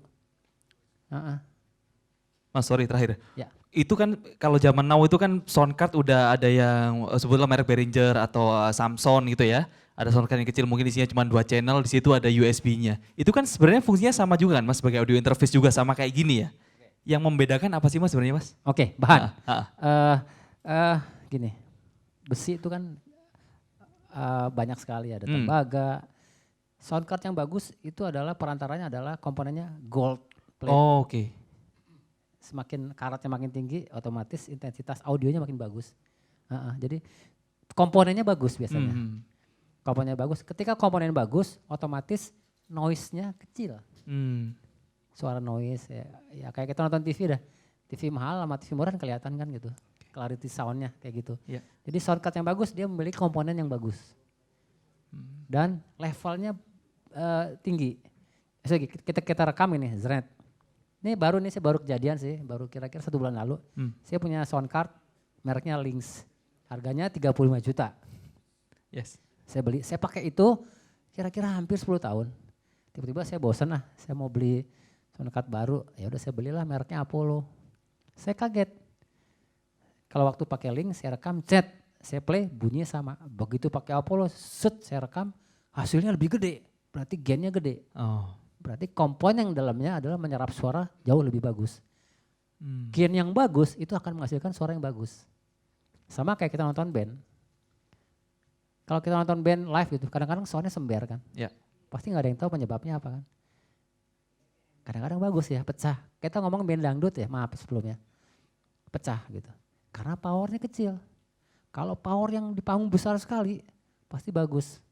Mas sorry terakhir. Ya. Itu kan kalau zaman now itu kan sound card udah ada yang sebutlah merek Behringer atau Samsung gitu ya. Ada sound card yang kecil mungkin isinya cuma 2 channel, di situ ada USB-nya. Itu kan sebenarnya fungsinya sama juga kan Mas sebagai audio interface juga sama kayak gini ya. Yang membedakan apa sih Mas sebenarnya Mas? Oke, bahan. Gini, besi itu kan banyak sekali, ada tembaga. Sound card yang bagus itu adalah perantaranya adalah komponennya gold plate. Oh, oke. Semakin karatnya makin tinggi, otomatis intensitas audionya makin bagus. Jadi komponennya bagus biasanya. Komponennya bagus. Ketika komponen bagus, otomatis noise-nya kecil. Suara noise ya kayak kita nonton TV dah. TV mahal sama TV murah kan kelihatan kan gitu. Clarity sound-nya kayak gitu. Yeah. Jadi sound card yang bagus dia memiliki komponen yang bagus. Dan levelnya tinggi. Kita rekam ini, Zret. Ini saya baru kejadian sih, baru kira-kira 1 bulan lalu. Saya punya sound card mereknya Lynx. Harganya 35 juta. Yes. Saya beli, saya pakai itu kira-kira hampir 10 tahun. Tiba-tiba saya bosan saya mau beli sound card baru. Ya udah saya belilah mereknya Apollo. Saya kaget. Kalau waktu pakai Lynx saya rekam, saya play bunyinya sama. Begitu pakai Apollo, saya rekam, hasilnya lebih gede. Berarti gainnya gede. Berarti komponen yang dalamnya adalah menyerap suara jauh lebih bagus. Gain yang bagus itu akan menghasilkan suara yang bagus. Sama kayak kita nonton band. Kalau kita nonton band live gitu, kadang-kadang suaranya sember kan. Yeah. Pasti gak ada yang tahu penyebabnya apa kan. Kadang-kadang bagus ya, pecah. Kita ngomong band dangdut ya, maaf sebelumnya. Pecah gitu. Karena powernya kecil. Kalau power yang di panggung besar sekali, pasti bagus.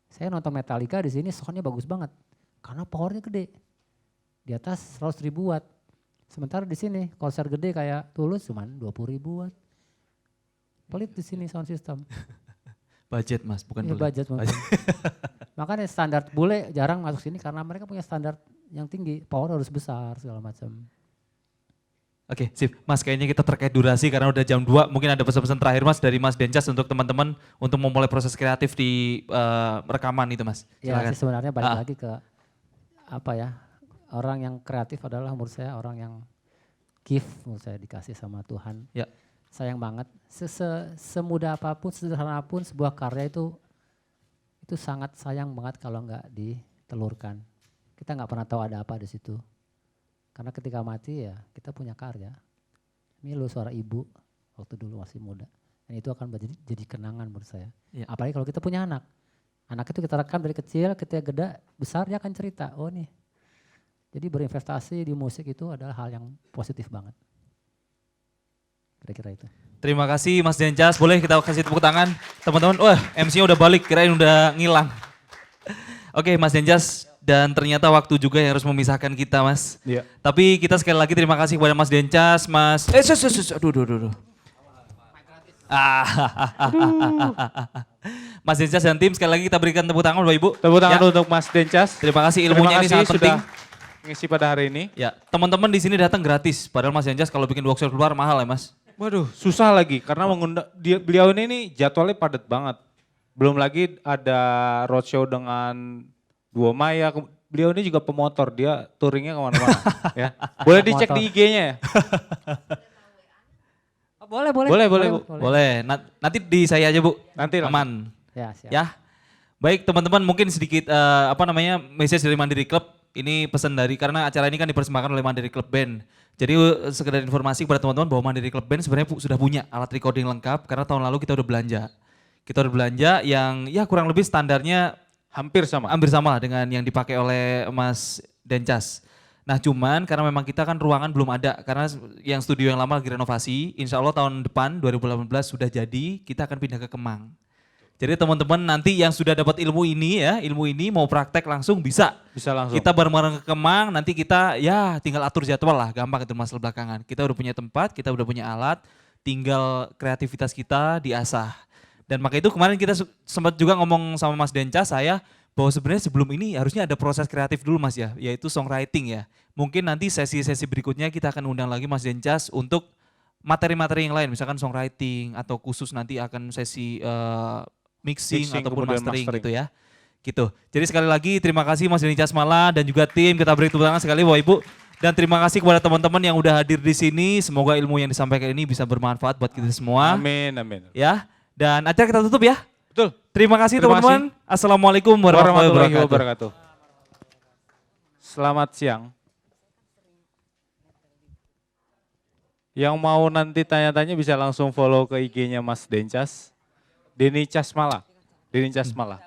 Saya nonton Metallica di sini soundnya bagus banget. Karena powernya gede. Di atas 100.000 watt. Sementara di sini konser gede kayak Tulus cuma 20.000 watt. Pelit di sini sound system. Budget Mas, bukan ya, budget. Makanya standar bule jarang masuk sini karena mereka punya standar yang tinggi. Power harus besar segala macam. Oke, sip. Mas kayaknya kita terkait durasi karena udah jam 2. Mungkin ada pesan-pesan terakhir Mas dari Mas Dencas untuk teman-teman untuk memulai proses kreatif di rekaman itu Mas. Silakan. Ya sebenarnya balik lagi ke apa ya, orang yang kreatif adalah menurut saya orang yang gift menurut saya dikasih sama Tuhan. Ya. Sayang banget, semudah apapun, sederhana pun sebuah karya itu sangat sayang banget kalau nggak ditelurkan. Kita nggak pernah tahu ada apa di situ. Karena ketika mati ya kita punya karya. Ini lo suara ibu waktu dulu masih muda. Dan itu akan jadi kenangan menurut saya. Ya. Apalagi kalau kita punya anak. Anak itu kita rekam dari kecil, ketika gede, besar dia akan cerita. Oh nih. Jadi berinvestasi di musik itu adalah hal yang positif banget. Kira-kira itu. Terima kasih Mas Dencas. Boleh kita kasih tepuk tangan teman-teman. Wah MC-nya udah balik, kirain udah ngilang. Oke Mas Dencas. Dan ternyata waktu juga yang harus memisahkan kita Mas. Iya. Tapi kita sekali lagi terima kasih kepada Mas Dencas, Mas. Aduh. Mas Dencas dan tim sekali lagi kita berikan tepuk tangan Bapak Ibu. Tepuk tangan ya. untuk Mas Dencas. Terima kasih ilmunya ini sangat penting. Mengisi pada hari ini. Ya, teman-teman di sini datang gratis. Padahal Mas Dencas kalau bikin workshop keluar mahal ya Mas. Waduh, susah lagi karena beliau ini jadwalnya padat banget. Belum lagi ada roadshow dengan Duo Maya. Beliau ini juga pemotor, dia touringnya kemana-mana. Ya. Boleh dicek di IG-nya ya. Boleh Bu. Boleh. Nanti di saya aja Bu. Nanti aman. Ya, siap. Ya. Baik teman-teman, mungkin sedikit message dari Mandiri Club. Ini pesan dari, karena acara ini kan dipersembahkan oleh Mandiri Club Band. Jadi sekedar informasi kepada teman-teman bahwa Mandiri Club Band sebenarnya sudah punya alat recording lengkap karena tahun lalu kita udah belanja. Kita udah belanja yang ya kurang lebih standarnya hampir sama lah dengan yang dipakai oleh Mas Dencas. Nah cuman karena memang kita kan ruangan belum ada, karena yang studio yang lama lagi renovasi, insya Allah tahun depan 2018 sudah jadi, kita akan pindah ke Kemang. Jadi teman-teman nanti yang sudah dapat ilmu ini ya, ilmu ini mau praktek langsung bisa. Bisa langsung. Kita bareng-bareng ke Kemang, nanti kita ya tinggal atur jadwal lah, gampang itu masalah belakangan. Kita udah punya tempat, kita udah punya alat, tinggal kreativitas kita diasah. Dan maka itu kemarin kita sempat juga ngomong sama Mas Denca, saya, bahwa sebenarnya sebelum ini harusnya ada proses kreatif dulu Mas ya, yaitu songwriting ya. Mungkin nanti sesi-sesi berikutnya kita akan undang lagi Mas Dencas untuk materi-materi yang lain, misalkan songwriting atau khusus nanti akan sesi mixing ataupun mastering gitu ya. Gitu. Jadi sekali lagi terima kasih Mas Denny Casmala dan juga tim, kita beri tepuk tangan sekali Bapak Ibu. Dan terima kasih kepada teman-teman yang udah hadir di sini. Semoga ilmu yang disampaikan ini bisa bermanfaat buat kita semua. Amin, amin. Ya. Dan acara kita tutup ya. Betul. Terima kasih teman-teman. Assalamualaikum warahmatullahi wabarakatuh. Selamat siang. Yang mau nanti tanya-tanya bisa langsung follow ke IG-nya Mas Dencas. Denny Casmala. Denny Casmala.